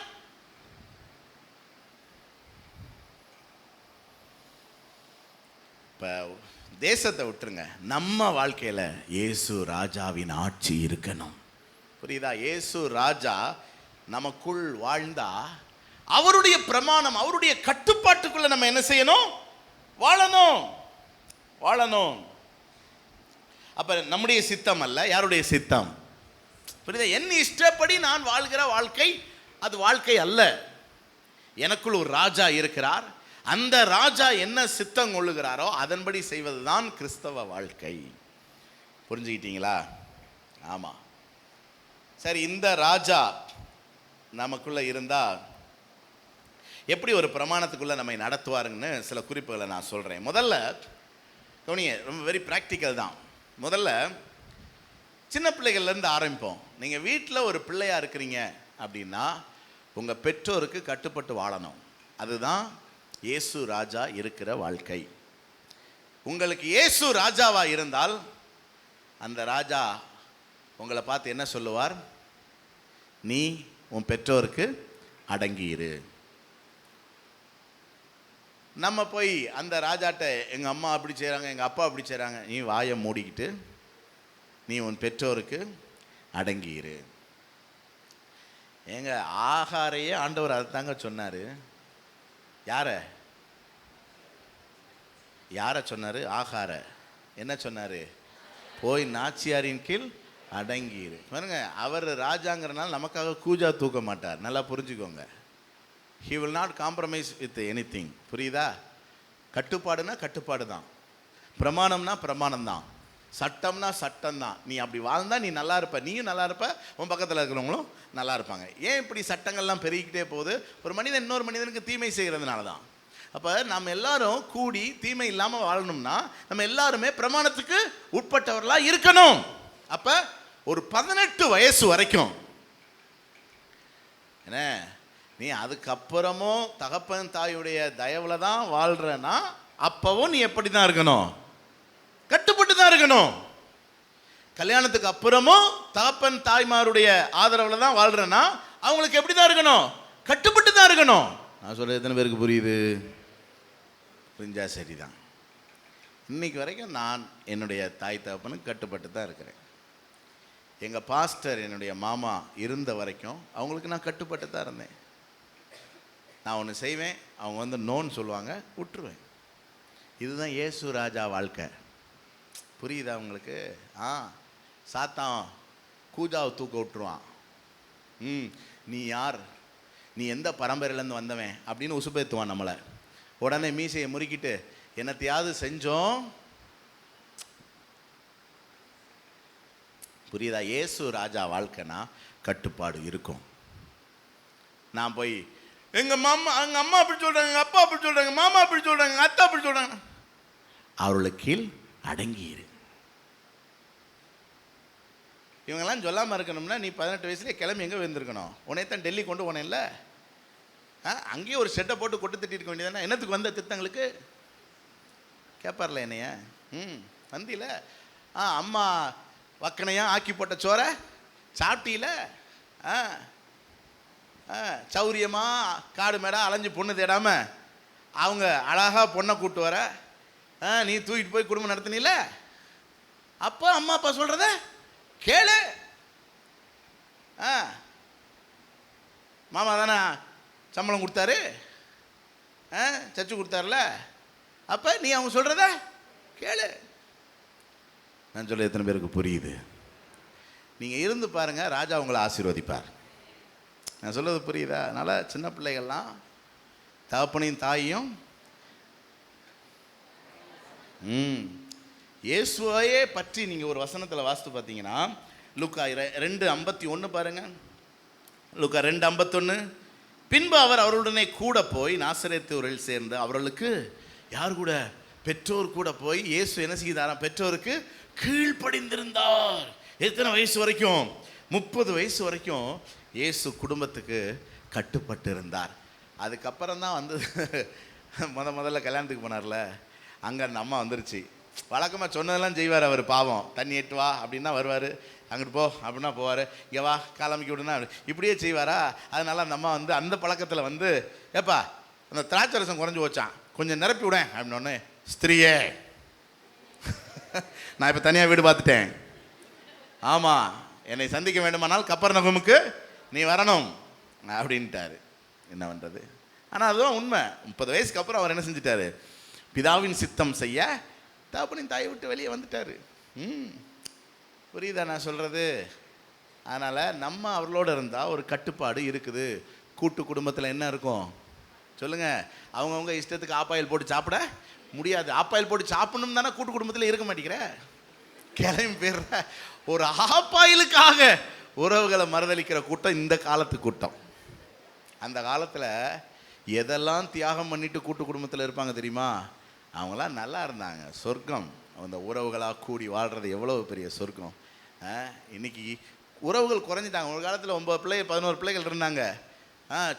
இப்போ தேசத்தை விட்டுருங்க, நம்ம வாழ்க்கையில் இயேசு ராஜாவின் ஆட்சி இருக்கணும். புரியுதா? இயேசு ராஜா நமக்குள் வாழ்ந்தா அவருடைய பிரமாணம், அவருடைய கட்டுப்பாட்டுக்குள்ள நம்ம என்ன செய்யணும்? வாழணும். அப்ப நம்முடைய சித்தம் அல்ல, யாருடைய சித்தம்? புரியுதா? என் இஷ்டப்படி நான் வாழ்கிற வாழ்க்கை அது வாழ்க்கை அல்ல. எனக்குள் ஒரு ராஜா இருக்கிறார். அந்த ராஜா என்ன சித்தம் கொள்ளுகிறாரோ அதன்படி செய்வதுதான் கிறிஸ்தவ வாழ்க்கை. புரிஞ்சுக்கிட்டீங்களா? ஆமா. சரி, இந்த ராஜா நமக்குள்ள இருந்தா எப்படி ஒரு பிரமாணத்துக்குள்ள நம்மை நடத்துவாருன்னு சில குறிப்புகளை நான் சொல்றேன். முதல்ல கவனிங்க, ரொம்ப வெரி ப்ராக்டிக்கல் தான். முதல்ல சின்ன பிள்ளைகள்லேருந்து ஆரம்பிப்போம். நீங்கள் வீட்டில் ஒரு பிள்ளையா இருக்கிறீங்க அப்படின்னா உங்கள் பெற்றோருக்கு கட்டுப்பட்டு வாழணும். அதுதான் இயேசு ராஜா இருக்கிற வாழ்க்கை. உங்களுக்கு இயேசு ராஜாவா இருந்தால் அந்த ராஜா உங்களை பார்த்து என்ன சொல்லுவார்? நீ உன் பெற்றோருக்கு அடங்கியிரு. நம்ம போய் அந்த ராஜாட்ட எங்கள் அம்மா அப்படி செய்கிறாங்க, எங்கள் அப்பா அப்படி செய்கிறாங்க, நீ வாயை மூடிக்கிட்டு நீ உன் பெற்றோருக்கு அடங்கியிரு. எங்க ஆகாரையே ஆண்டவர் அதை தாங்க சொன்னார். யாரை சொன்னார்? ஆகார. என்ன சொன்னார்? போய் நாச்சியாரின் கீழ் அடங்கியிரு. பாருங்க, அவர் ராஜாங்கிறனால நமக்காக கூஜா தூக்க மாட்டார். நல்லா புரிஞ்சுக்கோங்க. He will not compromise with anything. புரியுதா? கட்டுப்பாடுனா கட்டுப்பாடு தான், பிரமாணம்னா பிரமாணம் தான், சட்டம்னா சட்டம் தான். நீ அப்படி வாழ்ந்தா நீ நல்லா இருப்ப, நீயும் நல்லா இருப்ப, உன் பக்கத்தில் இருக்கிறவங்களும் நல்லா இருப்பாங்க. ஏன் இப்படி சட்டங்கள்லாம் பெருகிக்கிட்டே போகுது? ஒரு மனிதன் இன்னொரு மனிதனுக்கு தீமை செய்கிறதுனால தான். அப்போ நம்ம எல்லாரும் கூடி தீமை இல்லாமல் வாழணும்னா நம்ம எல்லாருமே பிரமாணத்துக்கு உட்பட்டவர்களாக இருக்கணும். அப்போ ஒரு 18 வயசு வரைக்கும் என்ன, நீ அதுக்கப்புறமும் தகப்பன் தாயுடைய தயவுல தான் வாழ்றனா, அப்பவும் நீ எப்படி தான் இருக்கணும்? கட்டுப்பட்டு தான் இருக்கணும். கல்யாணத்துக்கு அப்புறமும் தகப்பன் தாய்மாருடைய ஆதரவுல தான் வாழ்றனா, அவங்களுக்கு எப்படி தான் இருக்கணும்? கட்டுப்பட்டு தான் இருக்கணும். நான் சொல்றது எத்தனை பேருக்கு புரியுது? புரிஞ்சா சரிதான். இன்னைக்கு வரைக்கும் நான் என்னுடைய தாய் தகப்பனுக்கு கட்டுப்பட்டு தான் இருக்கிறேன். எங்கள் பாஸ்டர் என்னுடைய மாமா இருந்த வரைக்கும் அவங்களுக்கு நான் கட்டுப்பட்டு தான் இருந்தேன். நான் ஒன்று செய்வேன், அவங்க வந்து நோன்னு சொல்லுவாங்க, விட்டுருவேன். இதுதான் இயேசு ராஜா வாழ்க்கை. புரியுதா உங்களுக்கு? சாத்தான் கூஜாவை தூக்க விட்டுருவான். நீ யார், நீ எந்த பரம்பரையிலேருந்து வந்தவன் அப்படின்னு உசுப்பேத்துவான் நம்மளை. உடனே மீசையை முறுக்கிட்டு என்னத்தையாவது செஞ்சோம். புரியுதா? இயேசு ராஜா வாழ்க்கைனா கட்டுப்பாடு இருக்கும். நான் போய் எங்கள் அம்மா அப்படி சொல்கிறாங்க, எங்கள் அப்பா அப்படி சொல்கிறாங்க, மாமா அப்படி சொல்கிறாங்க, எங்கள் அத்தா அப்படி சொல்கிறாங்க, அவர்களுக்கு கீழ் அடங்கியிரு. இவங்கெல்லாம் சொல்லாமல் இருக்கணும்னா நீ 18 வயசுலேயே கிளம்பி எங்கே வந்திருக்கணும்? உன்னைத்தான் டெல்லி கொண்டு போனேன்ல, அங்கேயே ஒரு ஷெட்டை போட்டு கொட்டு திட்டி இருக்க வேண்டியதானே. என்னத்துக்கு வந்த திட்டங்களுக்கு கேட்பார்ல என்னைய? வந்தியில அம்மா வக்கனையாக ஆக்கி போட்ட சோறை சாப்பிட்டீல, சௌரியமாக காடு மேடா அலைஞ்சு பொண்ணு தேடாமல் அவங்க அழகாக பொண்ணை கூப்பிட்டு வர நீ தூக்கிட்டு போய் குடும்பம் நடத்தினீல. அப்போ அம்மா அப்பா சொல்கிறத கேளு. மாமா தானே சம்பளம் கொடுத்தாரு, சச்சு கொடுத்தாருல, அப்போ நீ அவங்க சொல்கிறத கேளு. நான் சொல்ல எத்தனை பேருக்கு புரியுது? நீங்கள் இருந்து பாருங்கள், ராஜா உங்களை ஆசீர்வதிப்பார். நான் சொல்கிறது புரியுதா? அதனால் சின்ன பிள்ளைகள்லாம் தகப்பனையும் தாயையும் இயேசுவையே பற்றி நீங்கள் ஒரு வசனத்தில் வாசித்து பார்த்தீங்கன்னா, லூக்கா 2:51 பாருங்கள். லூக்கா 2:51. பின்பு அவர் அவருடனே கூட போய் நாசரேத்து ஊரில் சேர்ந்து அவர்களுக்கு யார் கூட? பெற்றோர் கூட போய் இயேசு என்ன செய்தாராம்? பெற்றோருக்கு கீழ்ப்படிந்திருந்தார். எத்தனை வயசு வரைக்கும்? 30 வயசு வரைக்கும் இயேசு குடும்பத்துக்கு கட்டுப்பட்டு இருந்தார். அதுக்கப்புறம் தான் வந்து முதல்ல கல்யாணத்துக்கு போனார்ல, அங்கே அந்த அம்மா வந்துருச்சு. வழக்கமாக சொன்னதெல்லாம் செய்வார் அவர். பாவம், தண்ணி எட்டு வா அப்படின்னா வருவார், அங்கிட்டு போ அப்படின்னா போவார், இங்கே வா காலமிக்கி விடுனா இப்படியே செய்வாரா. அதனால அந்த அம்மா வந்து அந்த பழக்கத்தில் வந்து, ஏப்பா அந்த திராட்சை ரசம் குறைஞ்சி போச்சான், கொஞ்சம் நிரப்பி விடேன் அப்படின்னோடனே, ஸ்திரீயே நான் இப்போ தனியாக வீடு பார்த்துட்டேன், ஆமாம் என்னை சந்திக்க வேண்டுமானால் கப்பர்நகூமுக்கு நீ வரணும் அப்படின்ட்டாரு. என்ன பண்ணுறது? ஆனால் அதுதான் உண்மை. 30 வயசுக்கு அப்புறம் அவர் என்ன செஞ்சிட்டாரு? பிதாவின் சித்தம் செய்ய தகப்பனின் தாயை விட்டு வெளியே வந்துட்டார். புரியுதா நான் சொல்கிறது? அதனால் நம்ம அவர்களோடு இருந்தால் ஒரு கட்டுப்பாடு இருக்குது. கூட்டு குடும்பத்தில் என்ன இருக்கும் சொல்லுங்கள்? அவங்கவுங்க இஷ்டத்துக்கு ஆப்பாயில் போட்டு சாப்பிட முடியாது. ஆப்பாயில் போட்டு சாப்பிடணும் தானே கூட்டு குடும்பத்தில் இருக்க மாட்டேங்கிற. கிளம்பி போயிடுற. ஒரு ஆப்பாயிலுக்காக உறவுகளை மறுதளிக்கிற கூட்டம் இந்த காலத்து கூட்டம். அந்த காலத்தில் எதெல்லாம் தியாகம் பண்ணிட்டு கூட்டு குடும்பத்தில் இருப்பாங்க தெரியுமா? அவங்களாம் நல்லா இருந்தாங்க. சொர்க்கம். அந்த உறவுகளாக கூடி வாழ்கிறது எவ்வளோ பெரிய சொர்க்கம். இன்னைக்கு உறவுகள் குறைஞ்சிட்டாங்க. ஒரு காலத்தில் 9 பிள்ளைகள் 11 பிள்ளைகள் இருந்தாங்க.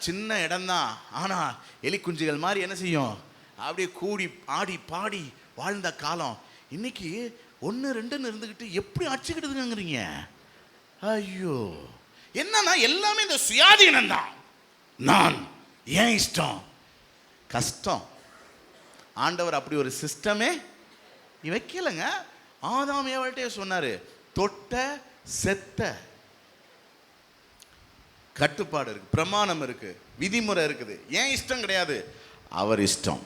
சின்ன இடம்தான், ஆனால் எலி குஞ்சுகள் மாதிரி என்ன செய்யும்? அப்படியே கூடி ஆடி பாடி வாழ்ந்த காலம். இன்னைக்கு 1 2ன்னு இருந்துக்கிட்டு எப்படி அடிச்சுக்கிட்டுதுங்கிறீங்க? ஐயோ, என்னன்னா எல்லாமே இந்த சுயாதீனம் தான். நான் ஏன் இஷ்டம் கஷ்டம். ஆண்டவர் அப்படி ஒரு சிஸ்டமே வைக்கலைங்க. ஆதாம் ஏவாள்கிட்டே சொன்னார், தொட்ட செத்த. கட்டுப்பாடு இருக்கு, பிரமாணம் இருக்கு, விதிமுறை இருக்குது. ஏன் இஷ்டம் கிடையாது, அவர் இஷ்டம்.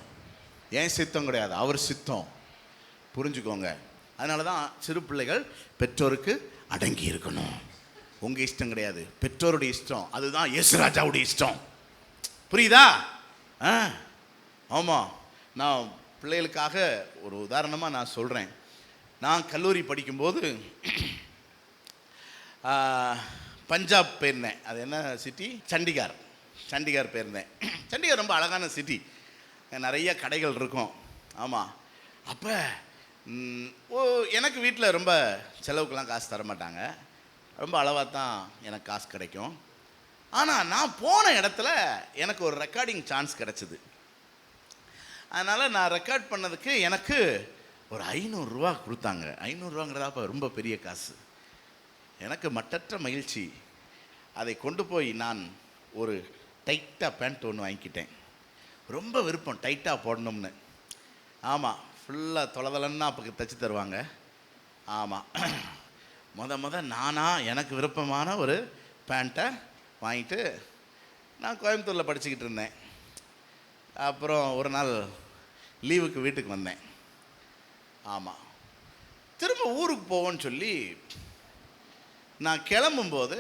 ஏன் சித்தம் கிடையாது, அவர் சித்தம். புரிஞ்சுக்கோங்க. அதனால தான் சிறு பிள்ளைகள் பெற்றோருக்கு அடங்கி இருக்கணும். உங்கள் இஷ்டம் கிடையாது, பெற்றோருடைய இஷ்டம். அதுதான் இயேசுராஜாவுடைய இஷ்டம். புரியுதா? ஆமாம். நான் பிள்ளைகளுக்காக ஒரு உதாரணமாக நான் சொல்கிறேன். நான் கல்லூரி படிக்கும்போது பஞ்சாப் போயிருந்தேன். அது என்ன சிட்டி? சண்டிகார் போயிருந்தேன். சண்டிகார் ரொம்ப அழகான சிட்டி, நிறைய கடைகள் இருக்கும். ஆமாம். அப்போ எனக்கு வீட்டில் ரொம்ப செலவுக்கெல்லாம் காசு தர மாட்டாங்க. ரொம்ப அளவாக தான் எனக்கு காசு கிடைக்கும். ஆனால் நான் போன இடத்துல எனக்கு ஒரு ரெக்கார்டிங் சான்ஸ் கிடச்சிது. அதனால் நான் ரெக்கார்ட் பண்ணதுக்கு எனக்கு ஒரு 500 ரூபா கொடுத்தாங்க. 500 ரூபாங்கிறதா அப்போ ரொம்ப பெரிய காசு. எனக்கு மட்டற்ற மகிழ்ச்சி. அதை கொண்டு போய் நான் ஒரு டைட்டாக பேண்ட் ஒன்று வாங்கிக்கிட்டேன். ரொம்ப விருப்பம் டைட்டாக போடணும்னு. ஆமாம், ஃபுல்லாக தொலைதலன்னா அப்போ தைச்சி தருவாங்க. ஆமாம். நானாக எனக்கு விருப்பமான ஒரு பேண்ட்டை வாங்கிட்டு நான் கோயம்புத்தூரில் படிச்சுக்கிட்டு இருந்தேன். அப்புறம் ஒரு நாள் லீவுக்கு வீட்டுக்கு வந்தேன். ஆமாம், திரும்ப ஊருக்கு போவோன்னு சொல்லி நான் கிளம்பும்போது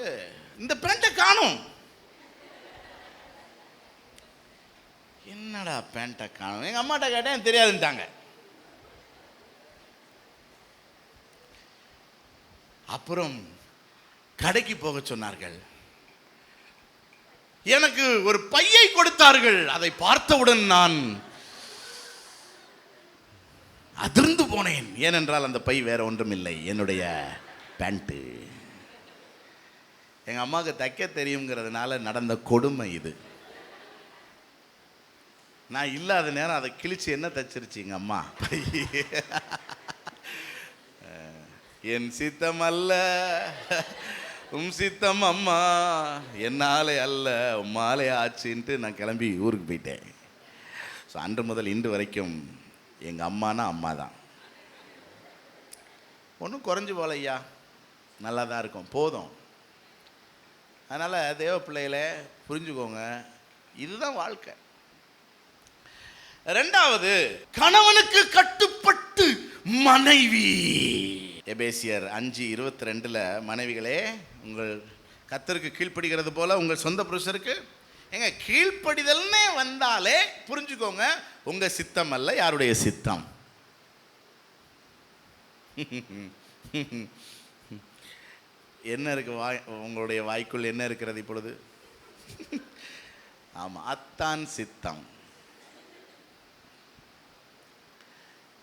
இந்த பேண்ட்டை காணும். என்னடா பேண்ட்டை காணும்? எங்கள் அம்மாட்ட கேட்டேன், தெரியாதுன்ட்டாங்க. அப்புறம் கடைக்கு போக சொன்னார்கள். எனக்கு ஒரு பையை கொடுத்தார்கள். அதை பார்த்தவுடன் நான் அதிர்ந்து போனேன். ஏனென்றால் அந்த பை வேற ஒன்றும் இல்லை, என்னுடைய பேண்ட்டு. எங்கள் அம்மாவுக்கு தைக்க தெரியுங்கிறதுனால நடந்த கொடுமை இது. நான் இல்லாத நேரம் அதை கிழிச்சு என்ன தைச்சிருச்சு எங்கள் அம்மா. என் சித்தம் அல்ல உம் சித்தம் அம்மா, என்னாலே அல்ல உம்மாலே ஆச்சுன்ட்டு நான் கிளம்பி ஊருக்கு போயிட்டேன். ஸோ அன்று முதல் இன்று வரைக்கும் எங்கள் அம்மானா அம்மா தான். ஒன்றும் குறைஞ்சி போல ஐயா, நல்லா தான் இருக்கும், போதும். அதனால் தேவ பிள்ளைகளே புரிஞ்சுக்கோங்க, இதுதான் வாழ்க்கை. 2வது, கணவனுக்கு கட்டுப்பட்டு மனைவி. எபேசியர் 5:22 மனைவிகளே உங்கள் கர்த்தருக்கு கீழ்ப்படிகிறது போல உங்கள் சொந்த புருஷருக்கு. எங்க கீழ்ப்படிதல்னே வந்தாலே புரிஞ்சுக்கோங்க, உங்க சித்தம் அல்ல, யாருடைய சித்தம்? என்ன இருக்கு உங்களுடைய வாய்க்குள் என்ன இருக்கிறது இப்பொழுது? ஆமாம், அத்தான் சித்தம்.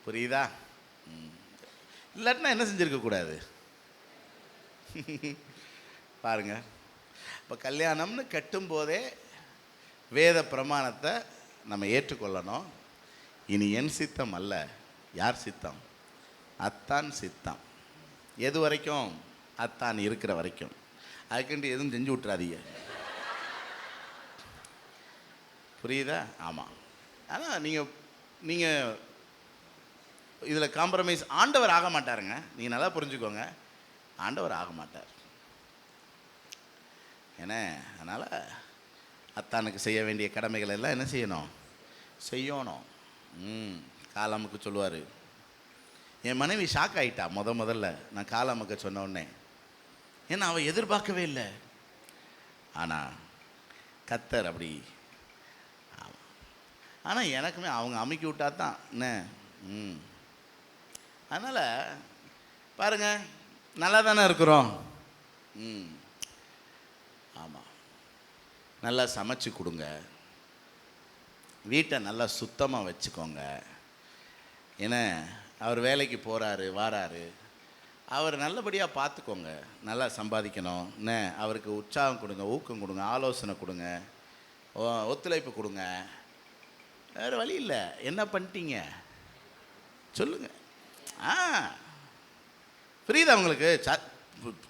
புரியுதா? இல்லாட்டினா என்ன செஞ்சிருக்க கூடாது பாருங்க. இப்போ கல்யாணம்னு கட்டும்போதே வேத பிரமாணத்தை நம்ம ஏற்றுக்கொள்ளணும். இனி என் சித்தம் அல்ல, யார் சித்தம்? அத்தான் சித்தம். எது வரைக்கும்? அத்தான் இருக்கிற வரைக்கும். அதுக்குன்ட்டு எதுவும் செஞ்சு விட்டுறாதீங்க. புரியுதா? ஆமாம். ஆனால் நீங்கள் இதில் காம்ப்ரமைஸ் ஆண்டவர் ஆக மாட்டாருங்க. நீங்கள் நல்லா புரிஞ்சுக்கோங்க, ஆண்டவர் ஆக மாட்டார். ஏன்னா அதனால் அத்தானுக்கு செய்ய வேண்டிய கடமைகள் எல்லாம் என்ன செய்யணும்? செய்யணும். காலமுக்கு சொல்லுவார். என் மனைவி ஷாக் ஆகிட்டா முதல்ல நான் காலமுக்க சொன்ன உடனே. ஏன்னா அவள் எதிர்பார்க்கவே இல்லை. ஆனால் கத்தர் அப்படி. ஆனால் எனக்குமே அவங்க அமுக்கி விட்டா தான் என்ன. அதனால் பாருங்கள், நல்லா தானே இருக்கிறோம். ஆமாம், நல்லா சமைச்சு கொடுங்க, வீட்டை நல்லா சுத்தமாக வச்சுக்கோங்க. ஏன்னா அவர் வேலைக்கு போகிறாரு வாராரு, அவர் நல்லபடியாக பார்த்துக்கோங்க. நல்லா சம்பாதிக்கணும் என்ன, அவருக்கு உற்சாகம் கொடுங்க, ஊக்கம் கொடுங்க, ஆலோசனை கொடுங்க, ஒத்துழைப்பு கொடுங்க. வேறு வழி இல்லை. என்ன பண்ணிட்டீங்க சொல்லுங்கள். புரியுது அவங்களுக்கு?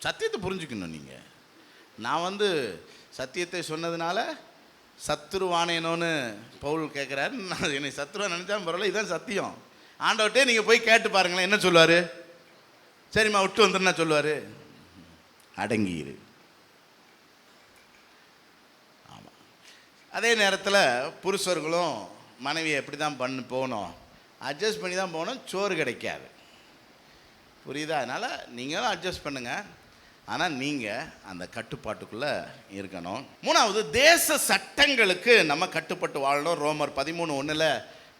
சத்தியத்தை புரிஞ்சுக்கணும் நீங்கள். நான் சத்தியத்தை சொன்னதுனால சத்துருவானேனோன்னு பவுல் கேட்குறாரு. நான் என்னை சத்துருவா நினச்சா பரவாயில்ல, இதுதான் சத்தியம். ஆண்டவர்கிட்டே நீங்கள் போய் கேட்டு பாருங்களேன், என்ன சொல்லுவார்? சரிம்மா விட்டு வந்துருன்னா சொல்லுவார், அடங்கியிரு. ஆமாம். அதே நேரத்தில் புருஷர்களும் மனைவியை எப்படி தான் போகணும், அட்ஜஸ்ட் பண்ணி தான் போகணும். சோறு கிடைக்காது, புரியுதா? அதனால் நீங்களும் அட்ஜஸ்ட் பண்ணுங்கள். ஆனால் நீங்கள் அந்த கட்டுப்பாட்டுக்குள்ளே இருக்கணும். மூணாவது, தேச சட்டங்களுக்கு நம்ம கட்டுப்பட்டு வாழணும். ரோமர் 13:1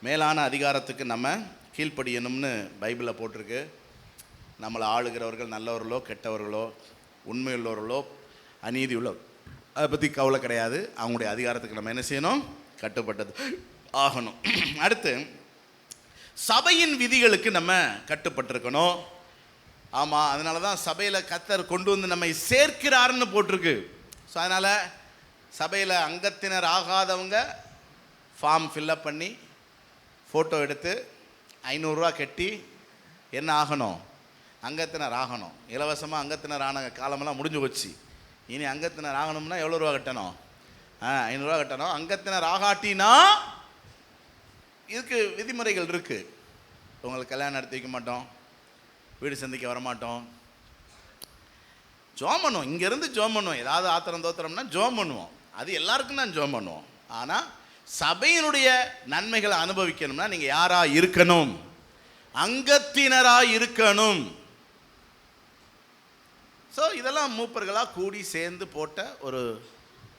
மேலான அதிகாரத்துக்கு நம்ம கீழ்ப்படியணும்னு பைபிளில் போட்டிருக்கு. நம்மளை ஆளுகிறவர்கள் நல்லவர்களோ கெட்டவர்களோ உண்மையுள்ளவர்களோ அநீதி உள்ளோ அதை பற்றி கவலை கிடையாது. அவங்களுடைய அதிகாரத்துக்கு நம்ம என்ன செய்யணும்? கட்டுப்பட்டது ஆகணும். அடுத்து, சபையின் விதிகளுக்கு நம்ம கட்டுப்பட்டிருக்கணும். ஆமாம், அதனால தான் சபையில் கர்த்தர் கொண்டு வந்து நம்மை சேர்க்கிறாருன்னு போட்டிருக்கு. ஸோ அதனால் சபையில் அங்கத்தினர் ஆகாதவங்க ஃபார்ம் ஃபில்லப் பண்ணி ஃபோட்டோ எடுத்து 500 கட்டி என்ன ஆகணும்? அங்கத்தினர் ஆகணும். இலவசமாக அங்கத்தினர் ஆன காலமெல்லாம் முடிஞ்சு போச்சு. இனி அங்கத்தினர் ஆகணும்னா எவ்வளோ ரூபா கட்டணும்? 500 கட்டணும். அங்கத்தினர் ஆகாட்டினா இதுக்கு விதிமுறைகள் இருக்குது. உங்களுக்கு கல்யாணம் நடத்தி வைக்க மாட்டோம், வீடு சந்திக்க வரமாட்டோம், ஜோம் பண்ணுவோம். இங்கேருந்து ஜோம் பண்ணுவோம். ஏதாவது ஆத்திரம் தோத்திரம்னா ஜோம் பண்ணுவோம். அது எல்லாருக்கும் தான் ஜோம் பண்ணுவோம். ஆனால் சபையினுடைய நன்மைகளை அனுபவிக்கணும்னா நீங்கள் யாராக இருக்கணும்? அங்கத்தினராக இருக்கணும். ஸோ இதெல்லாம் மூப்பர்களாக கூடி சேர்ந்து போட்ட ஒரு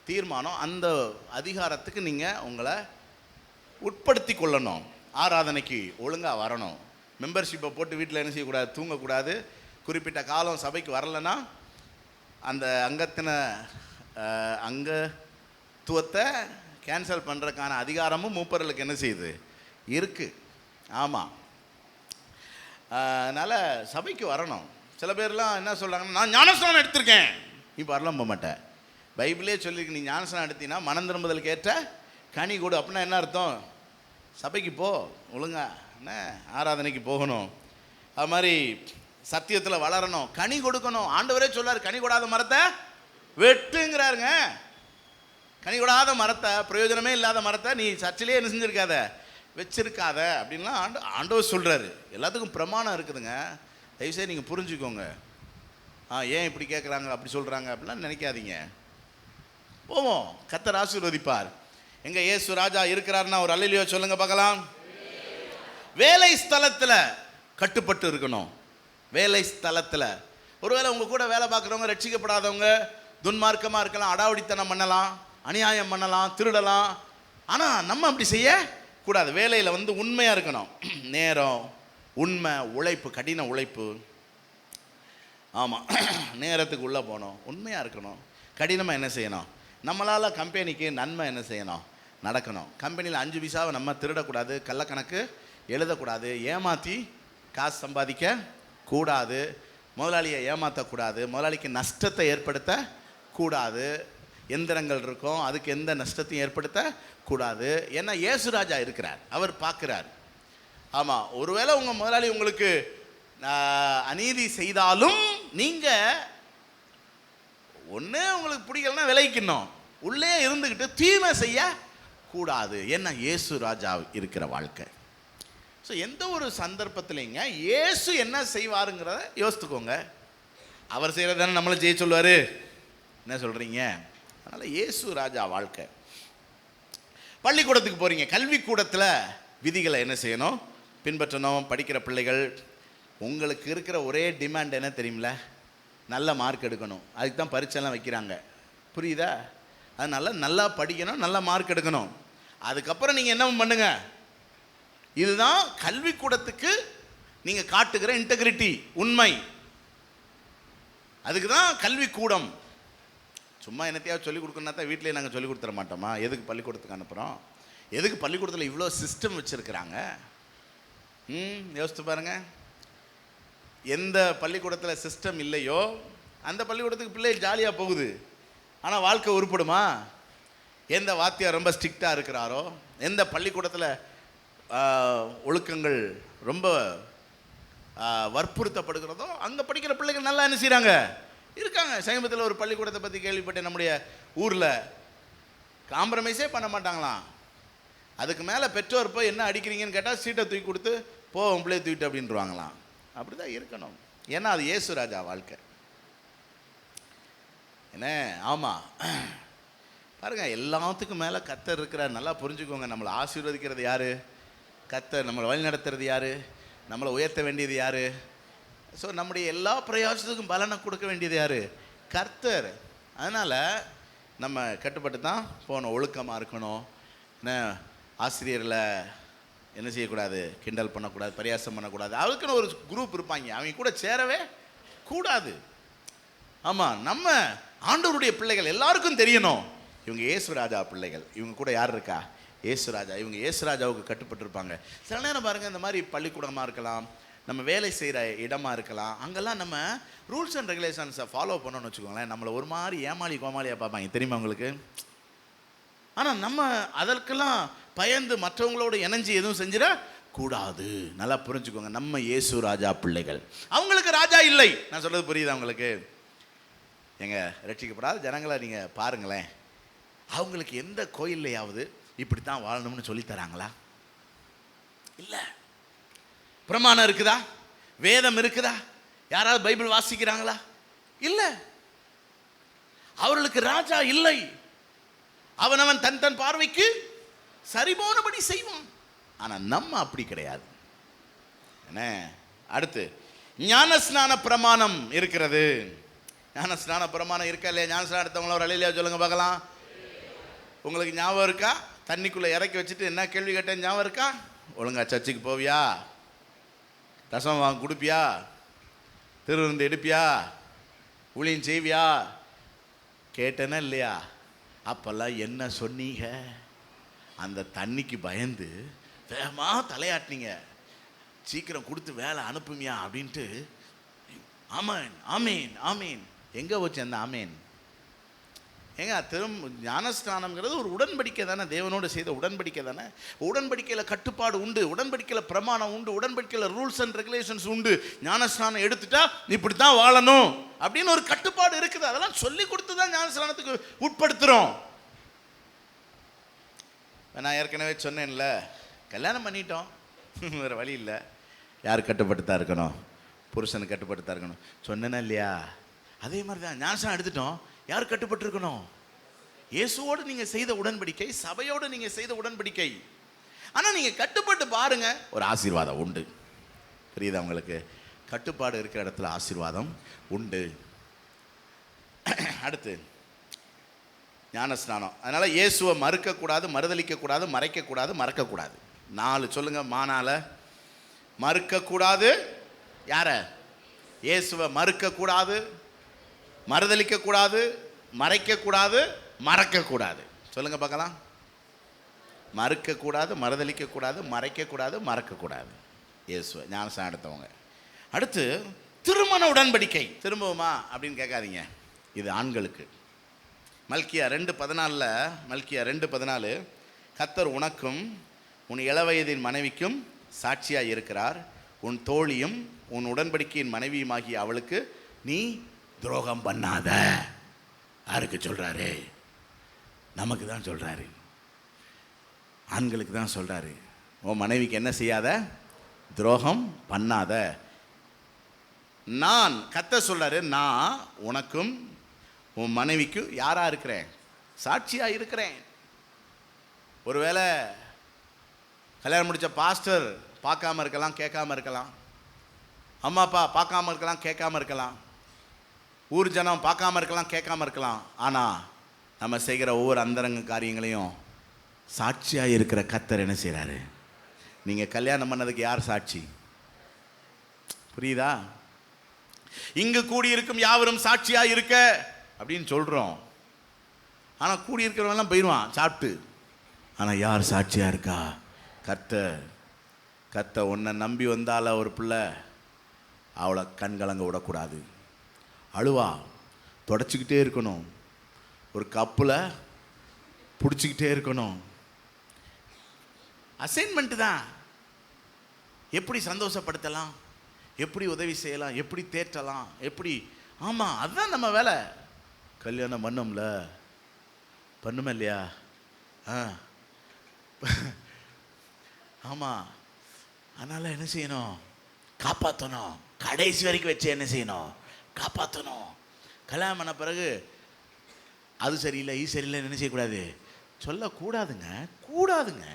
தீர்மானம். அந்த அதிகாரத்துக்கு நீங்கள் உங்களை உட்படுத்தி கொள்ளணும். ஆராதனைக்கு ஒழுங்காக வரணும். மெம்பர்ஷிப்பை போட்டு வீட்டில் என்ன செய்யக்கூடாது? தூங்கக்கூடாது. குறிப்பிட்ட காலம் சபைக்கு வரலைன்னா அந்த அங்கத்துவத்தை கேன்சல் பண்ணுறதுக்கான அதிகாரமும் மூப்பர்களுக்கு என்ன செய்யுது? இருக்குது. ஆமாம். அதனால் சபைக்கு வரணும். சில பேர்லாம் என்ன சொல்கிறாங்கன்னா, நான் ஞானஸ்நானம் எடுத்திருக்கேன், நீ வரலாம் போக மாட்டேன். பைபிளே சொல்லியிருக்கு, நீ ஞானஸ்நானம் எடுத்தீங்கன்னா மனம் திரும்புதலுக்கு ஏற்ற கனி கொடு. அப்படின்னா என்ன அர்த்தம்? சபைக்கு போ, ஒழுங்கா என்ன ஆராதனைக்கு போகணும். அது மாதிரி சத்தியத்தில் வளரணும், கனி கொடுக்கணும். ஆண்டவரே சொல்றாரு, கனி கொடாத மரத்தை வெட்டுங்கிறாருங்க. கனி கொடாத மரத்தை, பிரயோஜனமே இல்லாத மரத்தை நீ சர்ச்சிலே என்ன செஞ்சுருக்காத, வச்சிருக்காத அப்படின்லாம் ஆண்டவர் சொல்கிறாரு. எல்லாத்துக்கும் பிரமாணம் இருக்குதுங்க. தயவுசெய்து நீங்கள் புரிஞ்சுக்கோங்க. ஏன் இப்படி கேட்குறாங்க, அப்படி சொல்கிறாங்க அப்படிலாம் நினைக்காதீங்க. போவோம், கர்த்தர் ஆசீர்வதிப்பார். எங்கே இயேசு ராஜா இருக்கிறாருன்னா ஒரு அல்லேலூயா சொல்லுங்க பார்க்கலாம். வேலை ஸ்தலத்தில் கட்டுப்பட்டு இருக்கணும். வேலை ஸ்தலத்தில் ஒருவேளை உங்கள் கூட வேலை பார்க்குறவங்க ரட்சிக்கப்படாதவங்க துன்மார்க்கமாக இருக்கலாம், அடாவடித்தனம் பண்ணலாம், அநியாயம் பண்ணலாம், திருடலாம். ஆனால் நம்ம அப்படி செய்யக்கூடாது. வேலையில் உண்மையாக இருக்கணும். நேரம், உண்மை, உழைப்பு, கடின உழைப்பு. ஆமாம், நேரத்துக்கு உள்ளே போகணும், உண்மையாக இருக்கணும், கடினமாக என்ன செய்யணும், நம்மளால் கம்பெனிக்கு நன்மை என்ன செய்யணும், நடக்கணும். கம்பெனியில் 5 பைசாவை நம்ம திருடக்கூடாது, கள்ளக்கணக்கு எழுதக்கூடாது, ஏமாற்றி காசு சம்பாதிக்க கூடாது, முதலாளியை ஏமாற்றக்கூடாது, முதலாளிக்கு நஷ்டத்தை ஏற்படுத்தக்கூடாது. எந்திரங்கள் இருக்கும், அதுக்கு எந்த நஷ்டத்தையும் ஏற்படுத்தக்கூடாது. ஏன்னா இயேசு ராஜா இருக்கிறார், அவர் பார்க்குறார். ஆமாம், ஒருவேளை உங்கள் முதலாளி உங்களுக்கு அநீதி செய்தாலும் நீங்கள் ஒன்று உங்களுக்கு பிடிக்கலன்னா விளைவிக்கணும், உள்ளே இருந்துக்கிட்டு தீமை செய்யக்கூடாது. ஏன்னா இயேசு ராஜா இருக்கிற வாழ்க்கை. ஸோ எந்த ஒரு சந்தர்ப்பத்திலைங்க இயேசு என்ன செய்வாருங்கிறத யோசித்துக்கோங்க. அவர் செய்கிறது தானே நம்மளை செய்ய சொல்லுவார். என்ன சொல்கிறீங்க? அதனால் இயேசு ராஜா வாழ்க்கை. பள்ளிக்கூடத்துக்கு போகிறீங்க, கல்விக்கூடத்தில் விதிகளை என்ன செய்யணும்? பின்பற்றணும். படிக்கிற பிள்ளைகள், உங்களுக்கு இருக்கிற ஒரே டிமாண்ட் என்ன தெரியுமில? நல்ல மார்க் எடுக்கணும். அதுக்கு தான் பரீட்சைலாம் வைக்கிறாங்க. புரியுதா? அதனால் நல்லா படிக்கணும், நல்ல மார்க் எடுக்கணும். அதுக்கப்புறம் நீங்கள் என்ன பண்ணுங்க, இதுதான் கல்விக்கூடத்துக்கு நீங்கள் காட்டுகிற இன்டெகிரிட்டி, உண்மை. அதுக்கு தான் கல்விக்கூடம். சும்மா என்னத்தையாவது சொல்லிக் கொடுக்கணுன்னா தான் வீட்டிலே நாங்கள் சொல்லிக் கொடுத்துட மாட்டோமா? எதுக்கு பள்ளிக்கூடத்துக்கு அனுப்புகிறோம்? எதுக்கு பள்ளிக்கூடத்தில் இவ்வளோ சிஸ்டம் வச்சுருக்கிறாங்க? யோசித்து பாருங்கள். எந்த பள்ளிக்கூடத்தில் சிஸ்டம் இல்லையோ அந்த பள்ளிக்கூடத்துக்கு பிள்ளை ஜாலியாக போகுது. ஆனால் வாழ்க்கை உருப்படுமா? எந்த வாத்தியார் ரொம்ப ஸ்ட்ரிக்டாக இருக்கிறாரோ, எந்த பள்ளிக்கூடத்தில் ஒழுக்கங்கள் ரொம்ப வற்புறுத்தப்படுகிறதோ, அங்கே படிக்கிற பிள்ளைகள் நல்லா என்ன செய்கிறாங்க? இருக்காங்க. சமீபத்தில் ஒரு பள்ளிக்கூடத்தை பற்றி கேள்விப்பட்டேன். நம்முடைய ஊரில் காம்ப்ரமைஸே பண்ண மாட்டாங்களாம். அதுக்கு மேலே பெற்றோர் போய் என்ன அடிக்கிறீங்கன்னு கேட்டால் சீட்டை தூக்கி கொடுத்து போ உன் பிள்ளையை தூக்கிட்டு அப்படின்ட்டுருவாங்களாம். அப்படி தான் இருக்கணும். ஏன்னா அது இயேசு ராஜா வாழ்க்கை. என்ன? ஆமாம். பாருங்கள், எல்லாத்துக்கும் மேலே கர்த்தர் இருக்கிறார். நல்லா புரிஞ்சுக்கோங்க. நம்மளை ஆசீர்வதிக்கிறது யார்? கர்த்தர். நம்மளை வழி நடத்துறது யார்? நம்மளை உயர்த்த வேண்டியது யார்? ஸோ நம்முடைய எல்லா பிரயாசத்துக்கும் பலனை கொடுக்க வேண்டியது யார்? கர்த்தர். அதனால் நம்ம கட்டுப்பட்டு தான் போகணும். ஒழுக்கமாக இருக்கணும். என்ன? ஆசிரியரில் என்ன செய்யக்கூடாது? கிண்டல் பண்ணக்கூடாது, பரியாசம் பண்ணக்கூடாது. அதுக்குன்னு ஒரு குரூப் இருப்பாங்க, அவங்க கூட சேரவே கூடாது. ஆமாம், நம்ம ஆண்டவருடைய பிள்ளைகள் எல்லாருக்கும் தெரியணும், இவங்க இயேசுராஜா பிள்ளைகள். இவங்க கூட யார் இருக்கா? இயேசுராஜா. இவங்க இயேசுராஜாவுக்கு கட்டுப்பட்டுருப்பாங்க. சில நேரம் பாருங்கள், இந்த மாதிரி பள்ளிக்கூடமாக இருக்கலாம், நம்ம வேலை செய்கிற இடமா இருக்கலாம், அங்கெல்லாம் நம்ம ரூல்ஸ் அண்ட் ரெகுலேஷன்ஸை ஃபாலோ பண்ணணும்னு வச்சுக்கோங்களேன். நம்மளை ஒரு மாதிரி ஏமாளி கோமாளியாக பார்ப்பாங்க, தெரியுமா உங்களுக்கு? ஆனால் நம்ம அதற்கெல்லாம் பயந்து மற்றவங்களோட இணைஞ்சு எதுவும் செஞ்சிட கூடாது. நல்லா புரிஞ்சுக்கோங்க. நம்ம இயேசு ராஜா பிள்ளைகள். அவங்களுக்கு ராஜா இல்லை. நான் சொல்கிறது புரியுது அவங்களுக்கு? எங்கள் ரட்சிக்கப்படாத ஜனங்களை நீங்கள் பாருங்களேன், அவங்களுக்கு எந்த கோயில்லையாவது இப்படி தான் வாழணும்னு சொல்லித்தராங்களா? இல்லை. பிரமாணம் இருக்குதா? வேதம் இருக்குதா? யாராவது பைபிள் வாசிக்கிறாங்களா? இல்லை. அவர்களுக்கு ராஜா இல்லை. அவனவன் தன் தன் பார்வைக்கு சரிபோனபடி செய்வான். ஆனால் நம்ம அப்படி கிடையாது. என்ன? அடுத்து ஞானஸ்நான பிரமாணம் இருக்கிறது. ஞானஸ்நான பிரமாணம் இருக்கா இல்லையா? ஞானஸ்நானம் எடுத்தவங்கள ஒரு அலையிலையா சொல்லுங்க பார்க்கலாம். உங்களுக்கு ஞாபகம் இருக்கா? தண்ணிக்குள்ளே இறக்கி வச்சுட்டு என்ன கேள்வி கேட்டேன் ஞாபகம் இருக்கா? ஒழுங்கா சர்ச்சுக்கு போவியா? தசம் வாங்க கொடுப்பியா? திருவிருந்து எடுப்பியா? ஊழியம் செய்வியா? கேட்டேன்னா இல்லையா? அப்பெல்லாம் என்ன சொன்னீங்க? அந்த தண்ணிக்கு பயந்து வேகமாக தலையாட்டினீங்க. சீக்கிரம் கொடுத்து வேலை அனுப்புமியா அப்படின்ட்டு. ஆமேன் ஆமேன் ஆமேன். எங்கே போச்சு அந்த ஆமேன்? ஏங்க, ஞானஸ்நானம்ங்கிறது ஒரு உடன்படிக்கை தானே, தேவனோடு செய்த உடன்படிக்கை தானே. உடன்படிக்கையில் கட்டுப்பாடு உண்டு, உடன்படிக்கையில் பிரமாணம் உண்டு, உடன்படிக்கையில் ரூல்ஸ் அண்ட் ரெகுலேஷன்ஸ் உண்டு. ஞானஸ்நானம் எடுத்துட்டா இப்படி தான் வாழணும் அப்படின்னு ஒரு கட்டுப்பாடு இருக்குது. அதெல்லாம் சொல்லி கொடுத்து தான் ஞானஸ்நானத்துக்கு உட்படுத்துகிறோம். நான் ஏற்கனவே சொன்னேன்ல, கல்யாணம் பண்ணிட்டோம், வேறு வழி இல்லை. யார் கட்டுப்பட்டு தான் இருக்கணும்? புருஷனுக்கு கட்டுப்பட்டு தான் இருக்கணும். சொன்னேன்னா இல்லையா? அதே மாதிரி தான் ஞானஸ்நானம் எடுத்துட்டோம், யார் கட்டுப்பட்டு இருக்கணும்? இயேசுவோடு நீங்கள் செய்த உடன்படிக்கை, சபையோடு நீங்கள் செய்த உடன்படிக்கை. ஆனால் நீங்கள் கட்டுப்பட்டு பாருங்க, ஒரு ஆசீர்வாதம் உண்டு. புரியுதா உங்களுக்கு? கட்டுப்பாடு இருக்கிற இடத்துல ஆசீர்வாதம் உண்டு. அடுத்து ஞானஸ்நானம். அதனால் இயேசுவை மறுக்கக்கூடாது, மறுதளிக்கக்கூடாது, மறைக்கக்கூடாது, மறக்கக்கூடாது. 4 சொல்லுங்க. மானால மறுக்கக்கூடாது. யார? இயேசுவை மறுக்கக்கூடாது, மறுதளிக்கக்கூடாது, மறைக்கக்கூடாது, மறக்கக்கூடாது. சொல்லுங்க பார்க்கலாம். மறுக்கக்கூடாது, மறுதளிக்கக்கூடாது, மறைக்கக்கூடாது, மறக்கக்கூடாது. இயேசுவை ஞானஸ்நானம் எடுத்தவங்க. அடுத்து திருமண உடன்படிக்கை. திரும்பவுமா அப்படின்னு கேட்காதீங்க, இது ஆண்களுக்கு. மல்கியா 2:14, மல்கியா 2:14, கர்த்தர் உனக்கும் உன் இளவயதின் மனைவிக்கும் சாட்சியாக இருக்கிறார். உன் தோழியும் உன் உடன்படிக்கையின் மனைவியுமாகிய அவளுக்கு நீ துரோகம் பண்ணாத. யாருக்கு சொல்கிறாரு? நமக்கு தான் சொல்கிறாரு, ஆண்களுக்கு தான் சொல்கிறாரு. உன் மனைவிக்கு என்ன செய்யாத? துரோகம் பண்ணாத. நான் கர்த்தர் சொல்கிறாரு, நான் உனக்கும் உன் மனைவிக்கும் யாராக இருக்கிறேன்? சாட்சியாக இருக்கிறேன். ஒருவேளை கல்யாணம் முடித்த பாஸ்டர் பார்க்காம இருக்கலாம், கேட்காம இருக்கலாம். அம்மா அப்பா பார்க்காம இருக்கலாம், கேட்காம இருக்கலாம். ஊர் ஜனம் பார்க்காம இருக்கலாம், கேட்காம இருக்கலாம். ஆனால் நம்ம செய்கிற ஒவ்வொரு அந்தரங்க காரியங்களையும் சாட்சியாக இருக்கிற கர்த்தர் என்ன செய்கிறாரு? நீங்கள் கல்யாணம் பண்ணதுக்கு யார் சாட்சி? புரியுதா? இங்கு கூடியிருக்கும் யாவரும் சாட்சியாக இருக்க அப்படின்னு சொல்கிறோம். ஆனால் கூடியிருக்கிறவெல்லாம் போயிடுவான் சாப்பிட்டு. ஆனால் யார் சாட்சியாக இருக்கா? கர்த்தர் உன்னை நம்பி வந்தால ஒரு பிள்ளை, அவளை கண்கலங்க விடக்கூடாது. அழுவா, தொடச்சிக்கிட்டே இருக்கணும். ஒரு கப்பில் பிடிச்சிக்கிட்டே இருக்கணும். அசைன்மெண்ட்டு தான். எப்படி சந்தோஷப்படுத்தலாம், எப்படி உதவி செய்யலாம், எப்படி தேற்றலாம், எப்படி. ஆமாம், அதுதான் நம்ம வேலை. கல்யாணம் பண்ணோம்ல, பண்ணுமே இல்லையா? ஆமாம். அதனால் என்ன செய்யணும்? காப்பாற்றணும். கடைசி வரைக்கும் வச்சு என்ன செய்யணும்? காப்பாற்றணும். கல்யாணம் பண்ண பிறகு அது சரியில்லை, இது சரியில்லைன்னு என்ன செய்யக்கூடாது? சொல்லக்கூடாதுங்க, கூடாதுங்க.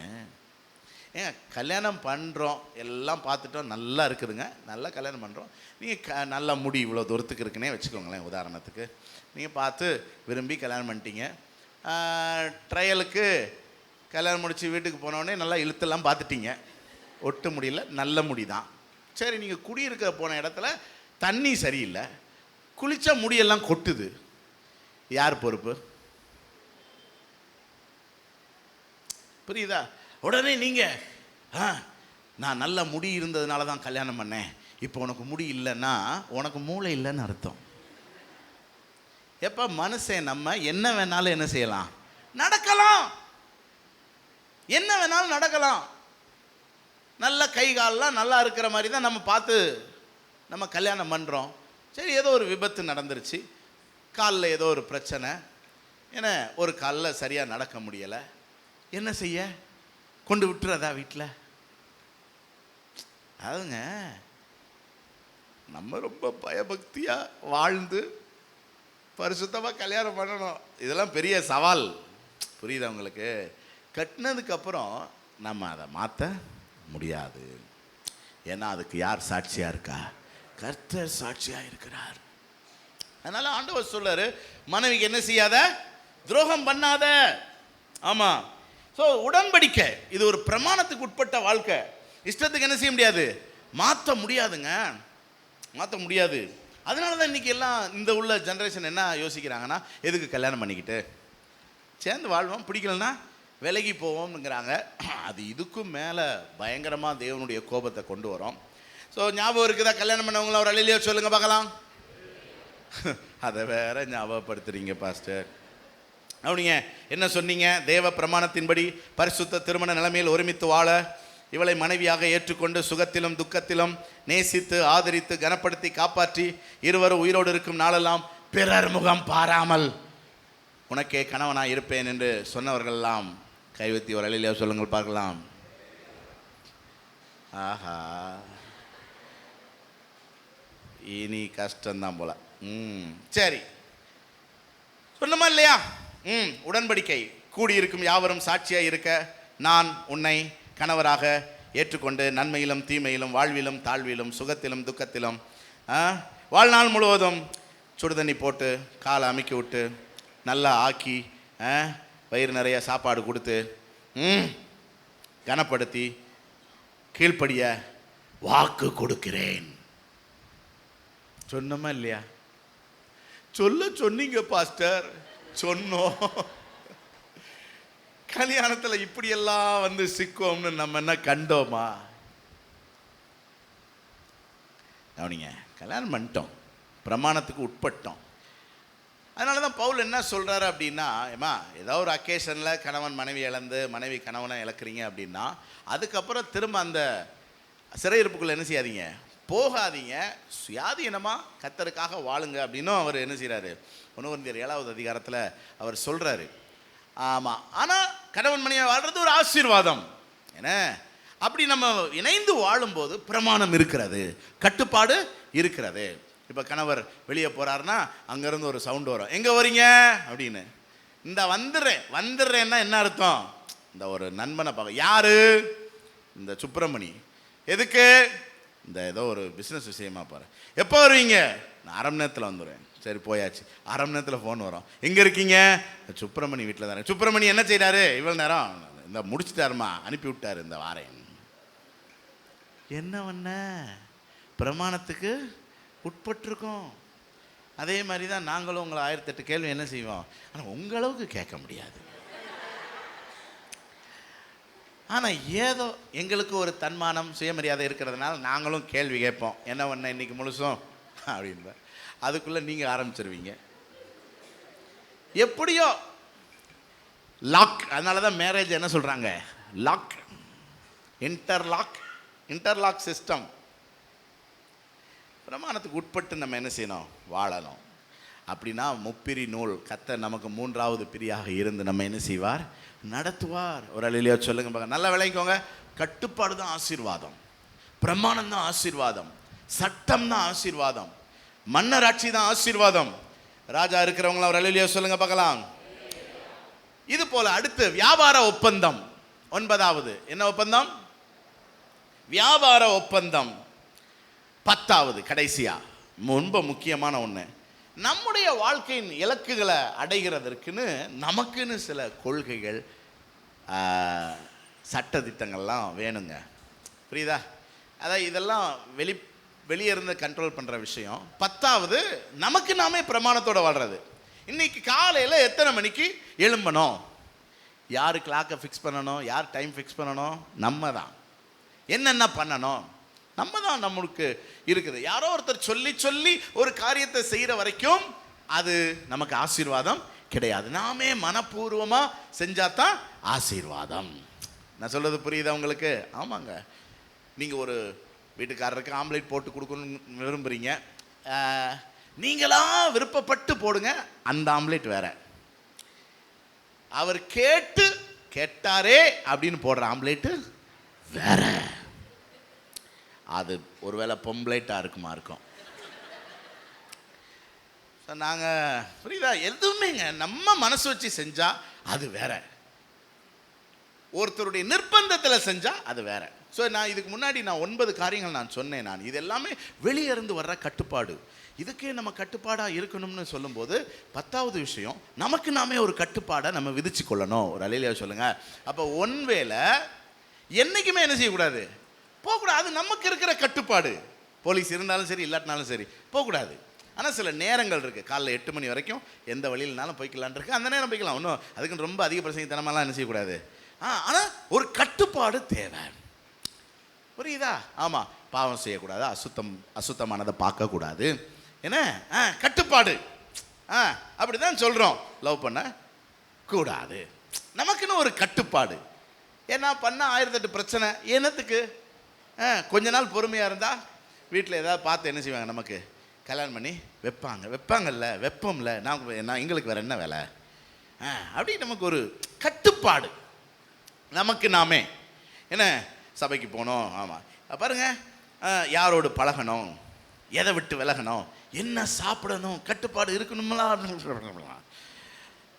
ஏங்க, கல்யாணம் பண்ணுறோம், எல்லாம் பார்த்துட்டோம், நல்லா இருக்குதுங்க, நல்லா கல்யாணம் பண்ணுறோம். நீங்கள் நல்ல முடி இவ்வளோ தூரத்துக்கு இருக்குன்னே வச்சுக்கோங்களேன். உதாரணத்துக்கு நீங்கள் பார்த்து விரும்பி கல்யாணம் பண்ணிட்டீங்க. ட்ரையலுக்கு கல்யாணம் முடித்து வீட்டுக்கு போனோடனே நல்லா இழுத்தெல்லாம் பார்த்துட்டீங்க, ஒட்டு முடியல, நல்ல முடி தான். சரி, நீங்கள் குடியிருக்க போன இடத்துல தண்ணி சரியில்லை, குளித்தா முடியெல்லாம் கொட்டுது. யார் பொறுப்பு? புரியுதா? உடனே நீங்கள் நான் நல்ல முடி இருந்ததுனால தான் கல்யாணம் பண்ணேன், இப்போ உனக்கு முடி இல்லைன்னா உனக்கு மூளை இல்லைன்னு அர்த்தம். எப்போ மனுஷன் நம்ம என்ன வேணாலும் என்ன செய்யலாம்? நடக்கலாம். என்ன வேணாலும் நடக்கலாம். நல்ல கை காலெலாம் நல்லா இருக்கிற மாதிரி தான் நம்ம பார்த்து நம்ம கல்யாணம் பண்ணுறோம். சரி, ஏதோ ஒரு விபத்து நடந்துருச்சு, காலில் ஏதோ ஒரு பிரச்சனை, ஏன்னா ஒரு காலில் சரியாக நடக்க முடியலை. என்ன செய்ய? கொண்டு விட்டுறதா வீட்டில்? அதுங்க நம்ம ரொம்ப பயபக்தியாக வாழ்ந்து பரிசுத்தமாக கல்யாணம் பண்ணணும். இதெல்லாம் பெரிய சவால். புரியுதா உங்களுக்கு? கட்டினதுக்கப்புறம் நம்ம அதை மாற்ற முடியாது. ஏன்னா அதுக்கு யார் சாட்சியாக இருக்கா? கர்த்தர் சாட்சியாக இருக்கிறார். அதனால ஆண்டவர் சொல்றாரு, மனைவிக்கு என்ன செய்யாத? துரோகம் பண்ணாத. ஆமாம். ஸோ உடன்படிக்கை இது ஒரு பிரமாணத்துக்கு உட்பட்ட வாழ்க்கை. இஷ்டத்துக்கு என்ன செய்ய முடியாது? மாற்ற முடியாதுங்க, மாற்ற முடியாது. அதனால தான் இன்றைக்கி எல்லாம் இந்த உள்ள ஜென்ரேஷன் என்ன யோசிக்கிறாங்கன்னா, எதுக்கு கல்யாணம் பண்ணிக்கிட்டு, சேர்ந்து வாழ்வோம், பிடிக்கலன்னா விலகி போவோம்ங்கிறாங்க. அது இதுக்கும் மேலே பயங்கரமாக தேவனுடைய கோபத்தை கொண்டு வரும். ஸோ ஞாபகம் இருக்குதா? கல்யாணம் பண்ணவங்கள ஒரு அழிலையோ சொல்லுங்கள் பார்க்கலாம். அதை வேற ஞாபகப்படுத்துறீங்க பாஸ்டர். அப்படிங்க என்ன சொன்னீங்க? தேவ பிரமாணத்தின்படி பரிசுத்த திருமண நிலைமையில் ஒருமித்து வாழ இவளை மனைவியாக ஏற்றுக்கொண்டு சுகத்திலும் துக்கத்திலும் நேசித்து ஆதரித்து கனப்படுத்தி காப்பாற்றி இருவரும் உயிரோடு இருக்கும் நாளெல்லாம் பிறர் முகம் பாராமல் உனக்கே கணவனாக இருப்பேன் என்று சொன்னவர்களெல்லாம் கைவத்தி ஒரு அழிலையோ சொல்லுங்கள் பார்க்கலாம். ஆஹா, இனி கஷ்டம்தான் போல. சரி, சொன்னமா இல்லையா? உடன்படிக்கை கூடியிருக்கும் யாவரும் சாட்சியாக இருக்க நான் உன்னை கணவராக ஏற்றுக்கொண்டு நன்மையிலும் தீமையிலும் வாழ்விலும் தாழ்விலும் சுகத்திலும் துக்கத்திலும் வாழ்நாள் முழுவதும் சுடுதண்ணி போட்டு காலை அமுக்கி விட்டு நல்லா ஆக்கி வயிறு நிறைய சாப்பாடு கொடுத்து கனப்படுத்தி கீழ்ப்படிய வாக்கு கொடுக்கிறேன். சொன்னமா இல்லையா? சொன்னீங்க பாஸ்டர், சொன்னோம். கல்யாணத்தில் இப்படியெல்லாம் வந்து சிக்கோம்னு நம்ம என்ன கண்டோமா? கவனிங்க, கல்யாணம் பண்ணிட்டோம், பிரமாணத்துக்கு உட்பட்டோம். அதனால தான் பவுல் என்ன சொல்கிறாரு அப்படின்னா, ஏமா ஏதோ ஒரு அக்கேஷனில் கணவன் மனைவி இழந்து மனைவி கணவனை இழக்கிறீங்க அப்படின்னா அதுக்கப்புறம் திரும்ப அந்த சிறையிருப்புக்குள்ளே என்ன செய்யாதீங்க, போகாதீங்க, சுயாதீனமாக கர்த்தருக்காக வாழுங்க அப்படின்னும் அவர் என்ன செய்கிறாரு, 1 கொரிந்தியர் 7வது அதிகாரத்தில் அவர் சொல்கிறாரு. ஆமாம், ஆனால் கணவன் மனைவியாக வாழ்கிறது ஒரு ஆசீர்வாதம். ஏன்னா அப்படி நம்ம இணைந்து வாழும்போது பிரமாணம் இருக்கிறது, கட்டுப்பாடு இருக்கிறது. இப்போ கணவர் வெளியே போகிறாருன்னா அங்கேருந்து ஒரு சவுண்டு வரும், எங்கே வரீங்க அப்படின்னு. இந்த வந்துடுறேன்னா என்ன அர்த்தம்? இந்த ஒரு நண்பனை பார்க்க. யாரு? இந்த சுப்பிரமணி. எதுக்கு? இந்த ஏதோ ஒரு பிஸ்னஸ் விஷயமா பாரு. எப்போ வருவீங்க? நான் அரை மணி நேரத்தில் வந்துடுவேன். சரி போயாச்சு. அரை மணி நேரத்தில் ஃபோன் வரும். எங்கே இருக்கீங்க? சுப்பிரமணி வீட்டில் தானே. சுப்பிரமணி என்ன செய்கிறாரு இவ்வளோ நேரம்? இந்த முடிச்சுட்டாருமா, அனுப்பி விட்டாரு, இந்த வாரேன். என்ன பண்ண? பிரமாணத்துக்கு உட்பட்டிருக்கோம். அதே மாதிரி தான் நாங்களும் உங்களை 1008 கேள்வி என்ன செய்வோம், ஆனால் உங்களவுக்கு கேட்க முடியாது. ஆனால் ஏதோ எங்களுக்கு ஒரு தன்மானம் சுயமரியாதை இருக்கிறதுனால நாங்களும் கேள்வி கேட்போம். என்ன பண்ண இன்னைக்கு முழுசும் அப்படின்னு. அதுக்குள்ளே நீங்கள் ஆரம்பிச்சிருவீங்க. எப்படியோ லாக். அதனால தான் மேரேஜ் என்ன சொல்கிறாங்க, லாக், இன்டர்லாக் சிஸ்டம். பிரமாணத்துக்கு உட்பட்டு நம்ம என்ன செய்யணும், வாழணும். அப்படின்னா முப்பிரி நூல் கர்த்தர் நமக்கு 3வது பிரியாக இருந்து நம்ம என்ன செய்வார், நடத்துவார். ஒரு அல்லேலூயா சொல்லுங்க பார்க்க. நல்லா விளங்கிக்கோங்க. கட்டுப்பாடு தான் ஆசீர்வாதம், பிரமாணம் தான் ஆசீர்வாதம், சட்டம் தான் ஆசீர்வாதம், மன்னராட்சி தான் ஆசீர்வாதம். ராஜா இருக்கிறவங்கள ஒரு அல்லேலூயா சொல்லுங்க பார்க்கலாம். இது போல அடுத்து வியாபார ஒப்பந்தம். 9வது என்ன ஒப்பந்தம்? வியாபார ஒப்பந்தம். 10வது கடைசியா ரொம்ப முக்கியமான ஒன்று, நம்முடைய வாழ்க்கையின் இலக்குகளை அடைகிறதற்குன்னு நமக்குன்னு சில கொள்கைகள் சட்ட திட்டங்கள்லாம் வேணுங்க. புரியுதா? அதான் இதெல்லாம் வெளியே இருந்து கண்ட்ரோல் பண்ணுற விஷயம். 10வது நமக்கு நாமே பிரமாணத்தோடு வாழ்கிறது. இன்னைக்கு காலையில் எத்தனை மணிக்கு எழும்பணும், யார் கிளாக்கை ஃபிக்ஸ் பண்ணணும், யார் டைம் ஃபிக்ஸ் பண்ணணும், நம்ம தான். என்னென்ன பண்ணணும் நம்ம தான். நம்மளுக்கு இருக்குது. யாரோ ஒருத்தர் சொல்லி ஒரு காரியத்தை செய்கிற வரைக்கும் அது நமக்கு ஆசீர்வாதம் கிடையாது. நாமே மனப்பூர்வமாக செஞ்சால் தான் ஆசீர்வாதம். நான் சொல்கிறது புரியுதா உங்களுக்கு? ஆமாங்க. நீங்கள் ஒரு வீட்டுக்காரருக்கு ஆம்லேட் போட்டு கொடுக்கணும்னு விரும்புகிறீங்க. நீங்களா விருப்பப்பட்டு போடுங்க, அந்த ஆம்லேட் வேற. அவர் கேட்டாரே அப்படின்னு போடுற ஆம்லேட்டு வேற. அது ஒருவேளை பொம்ப்ளேட்டாக இருக்கும். நாங்கள் புரியுதா, எதுவுமேங்க நம்ம மனசு வச்சு செஞ்சால் அது வேற, ஒருத்தருடைய நிர்பந்தத்தில் செஞ்சால் அது வேற. ஸோ நான் இதுக்கு முன்னாடி 9 காரியங்கள் நான் சொன்னேன். நான் இது எல்லாமே வெளியே இருந்து வர்ற கட்டுப்பாடு. இதுக்கே நம்ம கட்டுப்பாடாக இருக்கணும்னு சொல்லும்போது 10வது விஷயம், நமக்கு நாமே ஒரு கட்டுப்பாடை நம்ம விதிச்சு கொள்ளணும். ஒரு அல்லேலூயா சொல்லுங்க. அப்போ ஒன்வேளை என்றைக்குமே என்ன செய்யக்கூடாது, போகக்கூடாது. அது நமக்கு இருக்கிற கட்டுப்பாடு. போலீஸ் இருந்தாலும் சரி இல்லாட்டினாலும் சரி போகக்கூடாது. ஆனால் சில நேரங்கள் இருக்குது, காலைல 8 மணி வரைக்கும் எந்த வழியிலனாலும் போய்க்கலான் இருக்கு. அந்த நேரம் போய்க்கலாம், ஒன்றும் அதுக்குன்னு ரொம்ப அதிக பிரசங்கத்தனமாலாம் என்ன செய்யக்கூடாது. ஆனால் ஒரு கட்டுப்பாடு தேவை. புரியுதா? ஆமாம், பாவம் செய்யக்கூடாது, அசுத்தமானதை பார்க்கக்கூடாது. என்ன கட்டுப்பாடு. அப்படி தான் சொல்கிறோம். லவ் பண்ண கூடாது, நமக்குன்னு ஒரு கட்டுப்பாடு. ஏன்னா பண்ணால் 1008 பிரச்சனை. என்னத்துக்கு? கொஞ்ச நாள் பொறுமையாக இருந்தால் வீட்டில் ஏதாவது பார்த்து என்ன செய்வாங்க, நமக்கு கல்யாணம் பண்ணி வைப்பாங்கல்ல, வெப்பம்ல. நான் எங்களுக்கு வேறு என்ன வேலை அப்படி நமக்கு ஒரு கட்டுப்பாடு. நமக்கு நாமே என்ன சபைக்கு போகணும். ஆமாம் பாருங்க, யாரோடு பழகணும், எதை விட்டு விலகணும், என்ன சாப்பிடணும், கட்டுப்பாடு இருக்கணும்ல.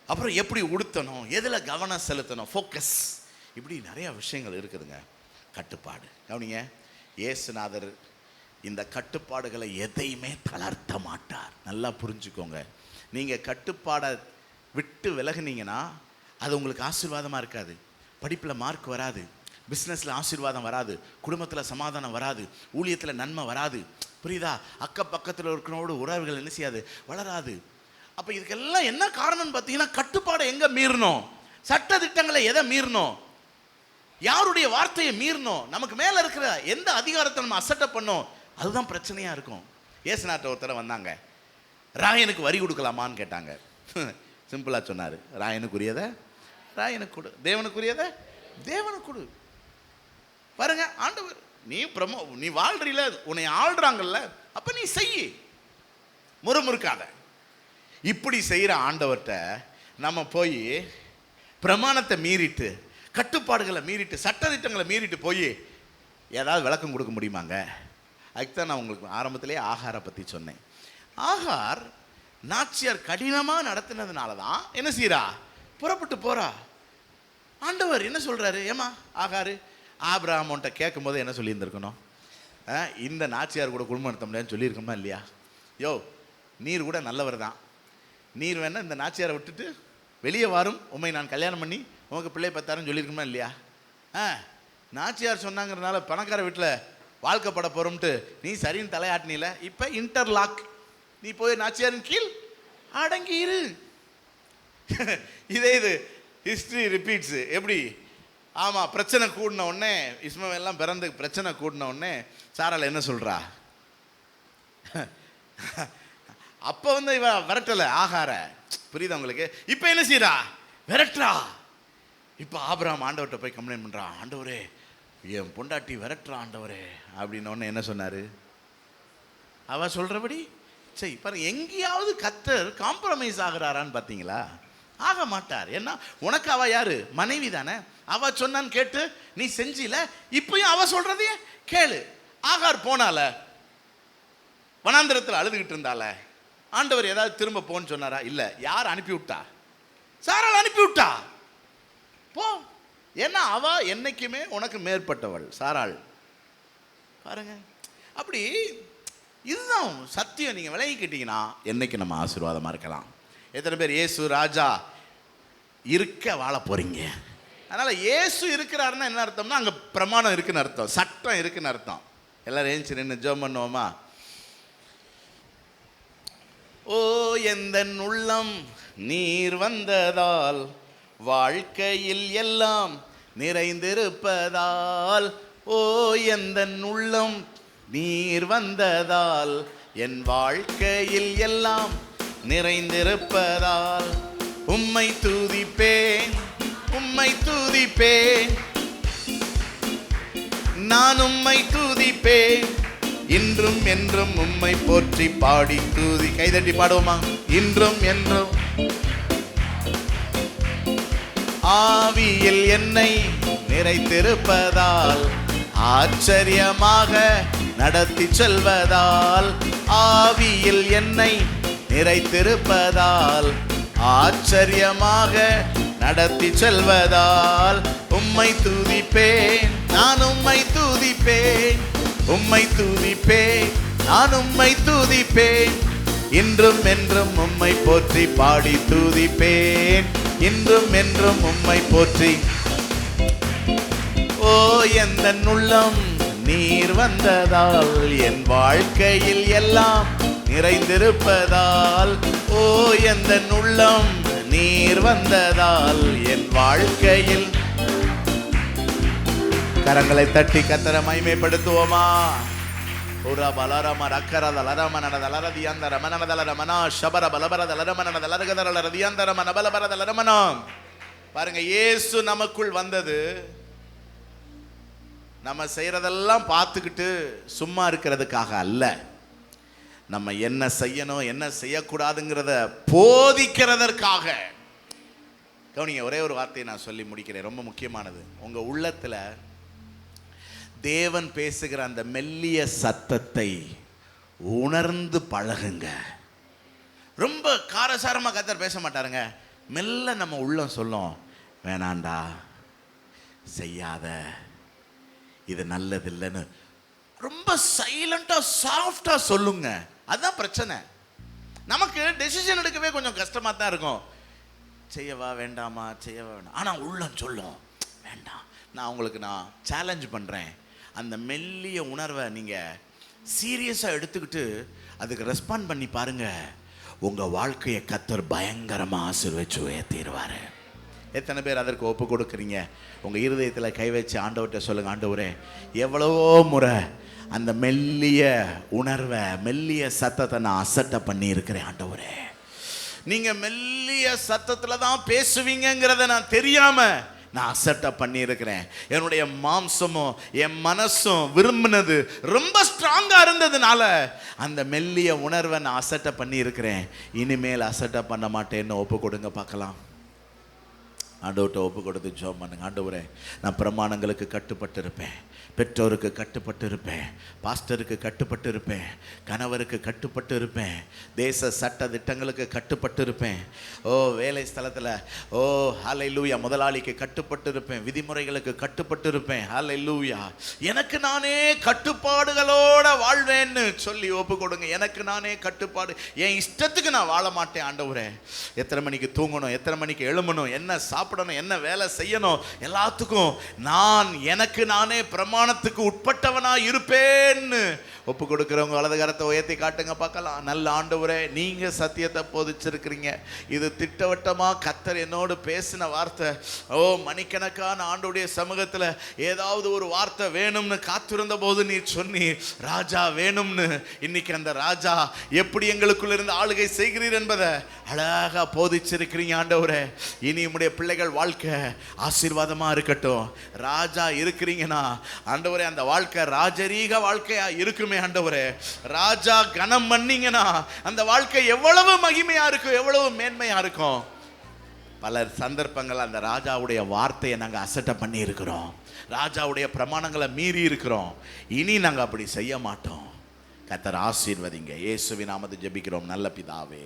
அப்புறம் எப்படி உடுத்தணும், எதில் கவனம் செலுத்தணும், ஃபோக்கஸ், இப்படி நிறையா விஷயங்கள் இருக்குதுங்க. கட்டுப்பாடு. கவனிங்க, இயேசுநாதர் இந்த கட்டுப்பாடுகளை எதையுமே தளர்த்த மாட்டார். நல்லா புரிஞ்சுக்கோங்க. நீங்கள் கட்டுப்பாடை விட்டு விலகுனீங்கன்னா அது உங்களுக்கு ஆசீர்வாதமாக இருக்காது. படிப்பில் மார்க் வராது, பிஸ்னஸில் ஆசீர்வாதம் வராது, குடும்பத்தில் சமாதானம் வராது, ஊழியத்தில் நன்மை வராது. புரியுதா? பக்கத்தில் இருக்கிறவங்களோட உறவுகள் என்ன செய்யாது, வளராது. அப்போ இதுக்கெல்லாம் என்ன காரணம்னு பார்த்தீங்கன்னா, கட்டுப்பாடை எங்கே மீறணும், சட்ட திட்டங்களை எதை மீறணும், யாருடைய வார்த்தையை மீறணும், நமக்கு மேலே இருக்கிற எந்த அதிகாரத்தை நம்ம அசட்டை பண்ணோம், அதுதான் பிரச்சனையாக இருக்கும். ஏசுநாட்ட ஒருத்தர வந்தாங்க, ராயனுக்கு வரி கொடுக்கலாமான்னு கேட்டாங்க. சிம்பிளாக சொன்னார், ராயனுக்குரியதை ராயனுக்கு கொடு, தேவனுக்குரியதை தேவனுக்கு கொடு. பாருங்க, ஆண்டவர் நீ வாழ்றீல, உன்னை ஆள்றாங்கல்ல, அப்போ நீ செய்ய, முறுமுறுக்காத. இப்படி செய்கிற ஆண்டவர்கிட்ட நம்ம போய் பிரமாணத்தை மீறிட்டு, கட்டுப்பாடுகளை மீறிட்டு, சட்டத்திட்டங்களை மீறிட்டு போய் ஏதாவது விளக்கம் கொடுக்க முடியுமாங்க? அதுக்குதான் நான் உங்களுக்கு ஆரம்பத்திலே ஆகாரை பற்றி சொன்னேன். ஆகார் நாச்சியார் கடினமாக நடத்தினதுனால தான் என்ன செய்கிறா, புறப்பட்டு போகிறா. ஆண்டவர் என்ன சொல்றாரு? ஏமா ஆகாரு, ஆபிரகாம்கிட்ட கேட்கும் போது என்ன சொல்லியிருந்திருக்கணும்? இந்த நாச்சியார் கூட குடும்பம் நடத்த முடியாதுன்னு சொல்லியிருக்கோமா இல்லையா? யோ, நீர் கூட நல்லவர் தான், நீர் வேணா இந்த நாச்சியாரை விட்டுட்டு வெளியே வாரும், உண்மை நான் கல்யாணம் பண்ணி உனக்கு பிள்ளை பத்தாருன்னு சொல்லியிருக்கோமா இல்லையா? நாச்சியார் சொன்னாங்கிறதுனால பணக்கார வீட்டில் வாழ்க்கப்பட போகிறோம்ட்டு நீ சரின்னு தலையாட்டினில, இப்போ இன்டர்லாக், நீ போய் நாச்சியாரின் கீழ் அடங்கி இரு. இது ஹிஸ்ட்ரி ரிப்பீட்ஸு. எப்படி? ஆமாம், பிரச்சனை கூடின உடனே, இஸ்மவேல்லாம் பிறந்து பிரச்சனை கூடின உடனே சாராள் என்ன சொல்கிறா? அப்போ இவ விரட்டலை ஆகார, புரியுதா உங்களுக்கு? இப்போ என்ன செய்யறா? விரட்டுறா. இப்போ ஆபிரகாம் ஆண்டவர்கிட்ட போய் கம்ப்ளைண்ட் பண்ணுறான், ஆண்டவரே என் பொண்டாட்டி விரட்டுறா ஆண்டவரே அப்படின்னு. என்ன சொன்னார்? அவ சொல்கிறபடி சரி பாருங்க, எங்கேயாவது கர்த்தர் காம்ப்ரமைஸ் ஆகிறாரான்னு பார்த்தீங்களா? ஆக மாட்டார். ஏன்னா உனக்கு அவ யாரு? மனைவி தானே. அவ சொன்னான்னு கேட்டு நீ செஞ்சில, இப்பயும் அவ சொல்றதையே கேளு. ஆகார் போனால, வனாந்திரத்தில் அழுதுகிட்டு இருந்தால, ஆண்டவர் ஏதாவது திரும்ப போன்னு சொன்னாரா? இல்லை. யார் அனுப்பி விட்டா? சாராள் அனுப்பி விட்டா. போ, ஏன்னா அவ என்னைக்குமே உனக்கு மேற்பட்டவள் சாராள். பாருங்க, அப்படி இதுதான் சத்தியம். நீங்கள் விலகிக்கிட்டீங்கன்னா என்னைக்கு நம்ம ஆசீர்வாதமாக இருக்கலாம். எத்தனை பேர் இயேசு ராஜா இருக்க வாழ போறீங்க? அதனால் இயேசு இருக்கிறாருன்னா என்ன அர்த்தம்னா அங்கே பிரமாணம் இருக்குன்னு அர்த்தம், சட்டம் இருக்குன்னு அர்த்தம். எல்லாரும் ஏஞ்சி நின்று ஜெபம் பண்ணுவோமா? ஓ எந்தன் உள்ளம் நீர் வந்ததால், வாழ்க்கையில் எல்லாம் நிறைந்திருப்பதால். ஓ எந்தன் உள்ளம் நீர் வந்ததால், என் வாழ்க்கையில் எல்லாம் நிறைந்திருப்பதால். உம்மை துதிப்பேன், உம்மை துதிப்பேன், நான் உம்மை துதிப்பேன், இன்றும் என்றும் உம்மை போற்றி பாடி தூதி. கைதட்டி பாடுவோமா? இன்றும் என்றும். ஆவியில் என்னை நிறைத்திருப்பதால், ஆச்சரியமாக நடத்தி செல்வதால். ஆவியில் என்னை நிறைத்திருப்பதால், ஆச்சரியமாக நடத்தி செல்வதால். உம்மை துதிப்பேன், நான் உம்மை துதிப்பேன், உம்மை துதிப்பேன், நான் உம்மை துதிப்பேன், இன்றும் என்றும் உம்மை போற்றி பாடி துதிப்பேன், இன்றும் என்றும் உம்மை போற்றி. ஓ எந்தன் உள்ளம் நீர் வந்ததால், என் வாழ்க்கையில் எல்லாம் நிறைந்திருப்பதால். ஓ எந்தன் உள்ளம் நீர் வந்ததால், என் வாழ்க்கையில். கரங்களை தட்டி கர்த்தரை மகிமைப்படுத்துவோமா? ஒரு பலரம ரக்கரத லரமனன தலரதியந்த ரமனன தலரமனா ஷபர பலபர தலரமனன தலரகதர ரதியந்த ரமன பலபர தலரமனா. பாருங்க, இயேசு நமக்குள் வந்தது நம்ம செய்யறதெல்லாம் பார்த்துக்கிட்டு சும்மா இருக்கிறதுக்காக அல்ல, நம்ம என்ன செய்யணும் என்ன செய்யக்கூடாதுங்கிறத போதிக்கிறதற்காக. கவனிங்க, ஒரே ஒரு வார்த்தையை நான் சொல்லி முடிக்கிறேன், ரொம்ப முக்கியமானது. உங்க உள்ளத்துல தேவன் பேசுகிற அந்த மெல்லிய சத்தத்தை உணர்ந்து பழகுங்க. ரொம்ப காரசாரமா கர்த்தர் பேச மாட்டாருங்க. மெல்ல நம்ம உள்ளம் சொல்லும், வேணாண்டா, செய்யாத, இது நல்லது இல்லைன்னு ரொம்ப சைலண்டா சாஃப்டா சொல்லுங்க. அதுதான் பிரச்சனை. நமக்கு டெசிஷன் எடுக்கவே கொஞ்சம் கஷ்டமா தான் இருக்கும். செய்யவா வேண்டாமா, செய்யவா வேண்டாம். ஆனா உள்ளம் சொல்லும் வேண்டாம். நான் சேலஞ்ச் பண்றேன், அந்த மெல்லிய உணர்வை நீங்க சீரியஸா எடுத்துக்கிட்டு அதுக்கு ரெஸ்பாண்ட் பண்ணி பாருங்க. உங்க வாழ்க்கையை கர்த்தர் பயங்கரமா ஆசீர்வதிச்சு உயர்த்திடுவாரு. எத்தனை பேர் அதற்கு ஒப்பு கொடுக்குறீங்க? உங்க இருதயத்தில் கை வச்சு ஆண்டவர்கிட்ட சொல்லுங்க, ஆண்டவரே எவ்வளவோ முறை அந்த மெல்லிய உணர்வை மெல்லிய சத்தத்தை நான் அசட்டை பண்ணி இருக்கிறேன். ஆண்டவரே, நீங்க மெல்லிய சத்தத்துல தான் பேசுவீங்கிறத நான் தெரியாம நான் அசட்டை பண்ணி இருக்கிறேன். என்னுடைய மாம்சமும் என் மனசும் விரும்பினது ரொம்ப ஸ்ட்ராங்கா இருந்ததுனால அந்த மெல்லிய உணர்வை நான் அசட்டை பண்ணி இருக்கிறேன். இனிமேல் அசட்டை பண்ண மாட்டேன்னு ஒப்பு கொடுங்க பார்க்கலாம். ஆண்டவர்கிட்ட ஒப்பு கொடுத்து ஜெபம் பண்ணுங்க. ஆண்டவரே, நான் பிரமாணங்களுக்கு கட்டுப்பட்டு இருப்பேன், பெற்றோருக்கு கட்டுப்பட்டு இருப்பேன், பாஸ்டருக்கு கட்டுப்பட்டு இருப்பேன், கணவருக்கு கட்டுப்பட்டு இருப்பேன், தேச சட்ட திட்டங்களுக்கு கட்டுப்பட்டு இருப்பேன், வேலை ஸ்தலத்தில் ஹல்லேலூயா முதலாளிக்கு கட்டுப்பட்டு இருப்பேன், விதிமுறைகளுக்கு கட்டுப்பட்டு இருப்பேன். ஹல்லேலூயா, எனக்கு நானே கட்டுப்பாடுகளோட வாழ்வேன்னு சொல்லி ஒப்பு கொடுங்க. எனக்கு நானே கட்டுப்பாடு, என் இஷ்டத்துக்கு நான் வாழ மாட்டேன் ஆண்டவரே. எத்தனை மணிக்கு தூங்கணும், எத்தனை மணிக்கு எழும்பணும், என்ன சாப்பிடணும், என்ன வேலை செய்யணும், எல்லாத்துக்கும் நான் எனக்கு நானே பிரமாணத்துக்கு உட்பட்டவனா இருப்பேன்னு ஒப்பு கொடுக்கிறவங்க வலது கரத்தை உயர்த்தி காட்டுங்க பார்க்கலாம். நல்ல ஆண்டவரே, நீங்க சத்தியத்தை போதிச்சிருக்கிறீங்க. இது திட்டவட்டமா கர்த்தர் என்னோடு பேசின வார்த்தை. மணிக்கணக்கான ஆண்டோடைய சமூகத்தில் ஏதாவது ஒரு வார்த்தை வேணும்னு காத்திருந்த போது நீ சொன்னி ராஜா வேணும்னு. இன்னைக்கு அந்த ராஜா எப்படி எங்களுக்குள்ள இருந்து ஆளுகை செய்கிறீர் என்பதை அழகா போதிச்சிருக்கிறீங்க ஆண்டவரே. இனி உம்முடைய பிள்ளைகள் வாழ்க்கை ஆசீர்வாதமா இருக்கட்டும். ராஜா இருக்கிறீங்கன்னா ஆண்டவரே, அந்த வாழ்க்கை ராஜரீக வாழ்க்கையா இருக்குமே ஆண்டவரே. ராஜா கனம் பண்ணீங்கன்னா அந்த வாழ்க்கை எவ்வளவு மகிமையா இருக்கும், எவ்வளவு மேன்மையா இருக்கும். பல சந்தர்ப்பங்கள் அந்த ராஜாவுடைய வார்த்தையை நாங்க அசட்டை பண்ணி இருக்கிறோம், ராஜாவுடைய பிரமாணங்களை மீறி இருக்கிறோம். இனி நாங்க அப்படி செய்ய மாட்டோம். கர்த்தர் ஆசீர்வதிங்க. இயேசுவின் நாமத்தில் ஜெபிக்கிறோம் நல்ல பிதாவே.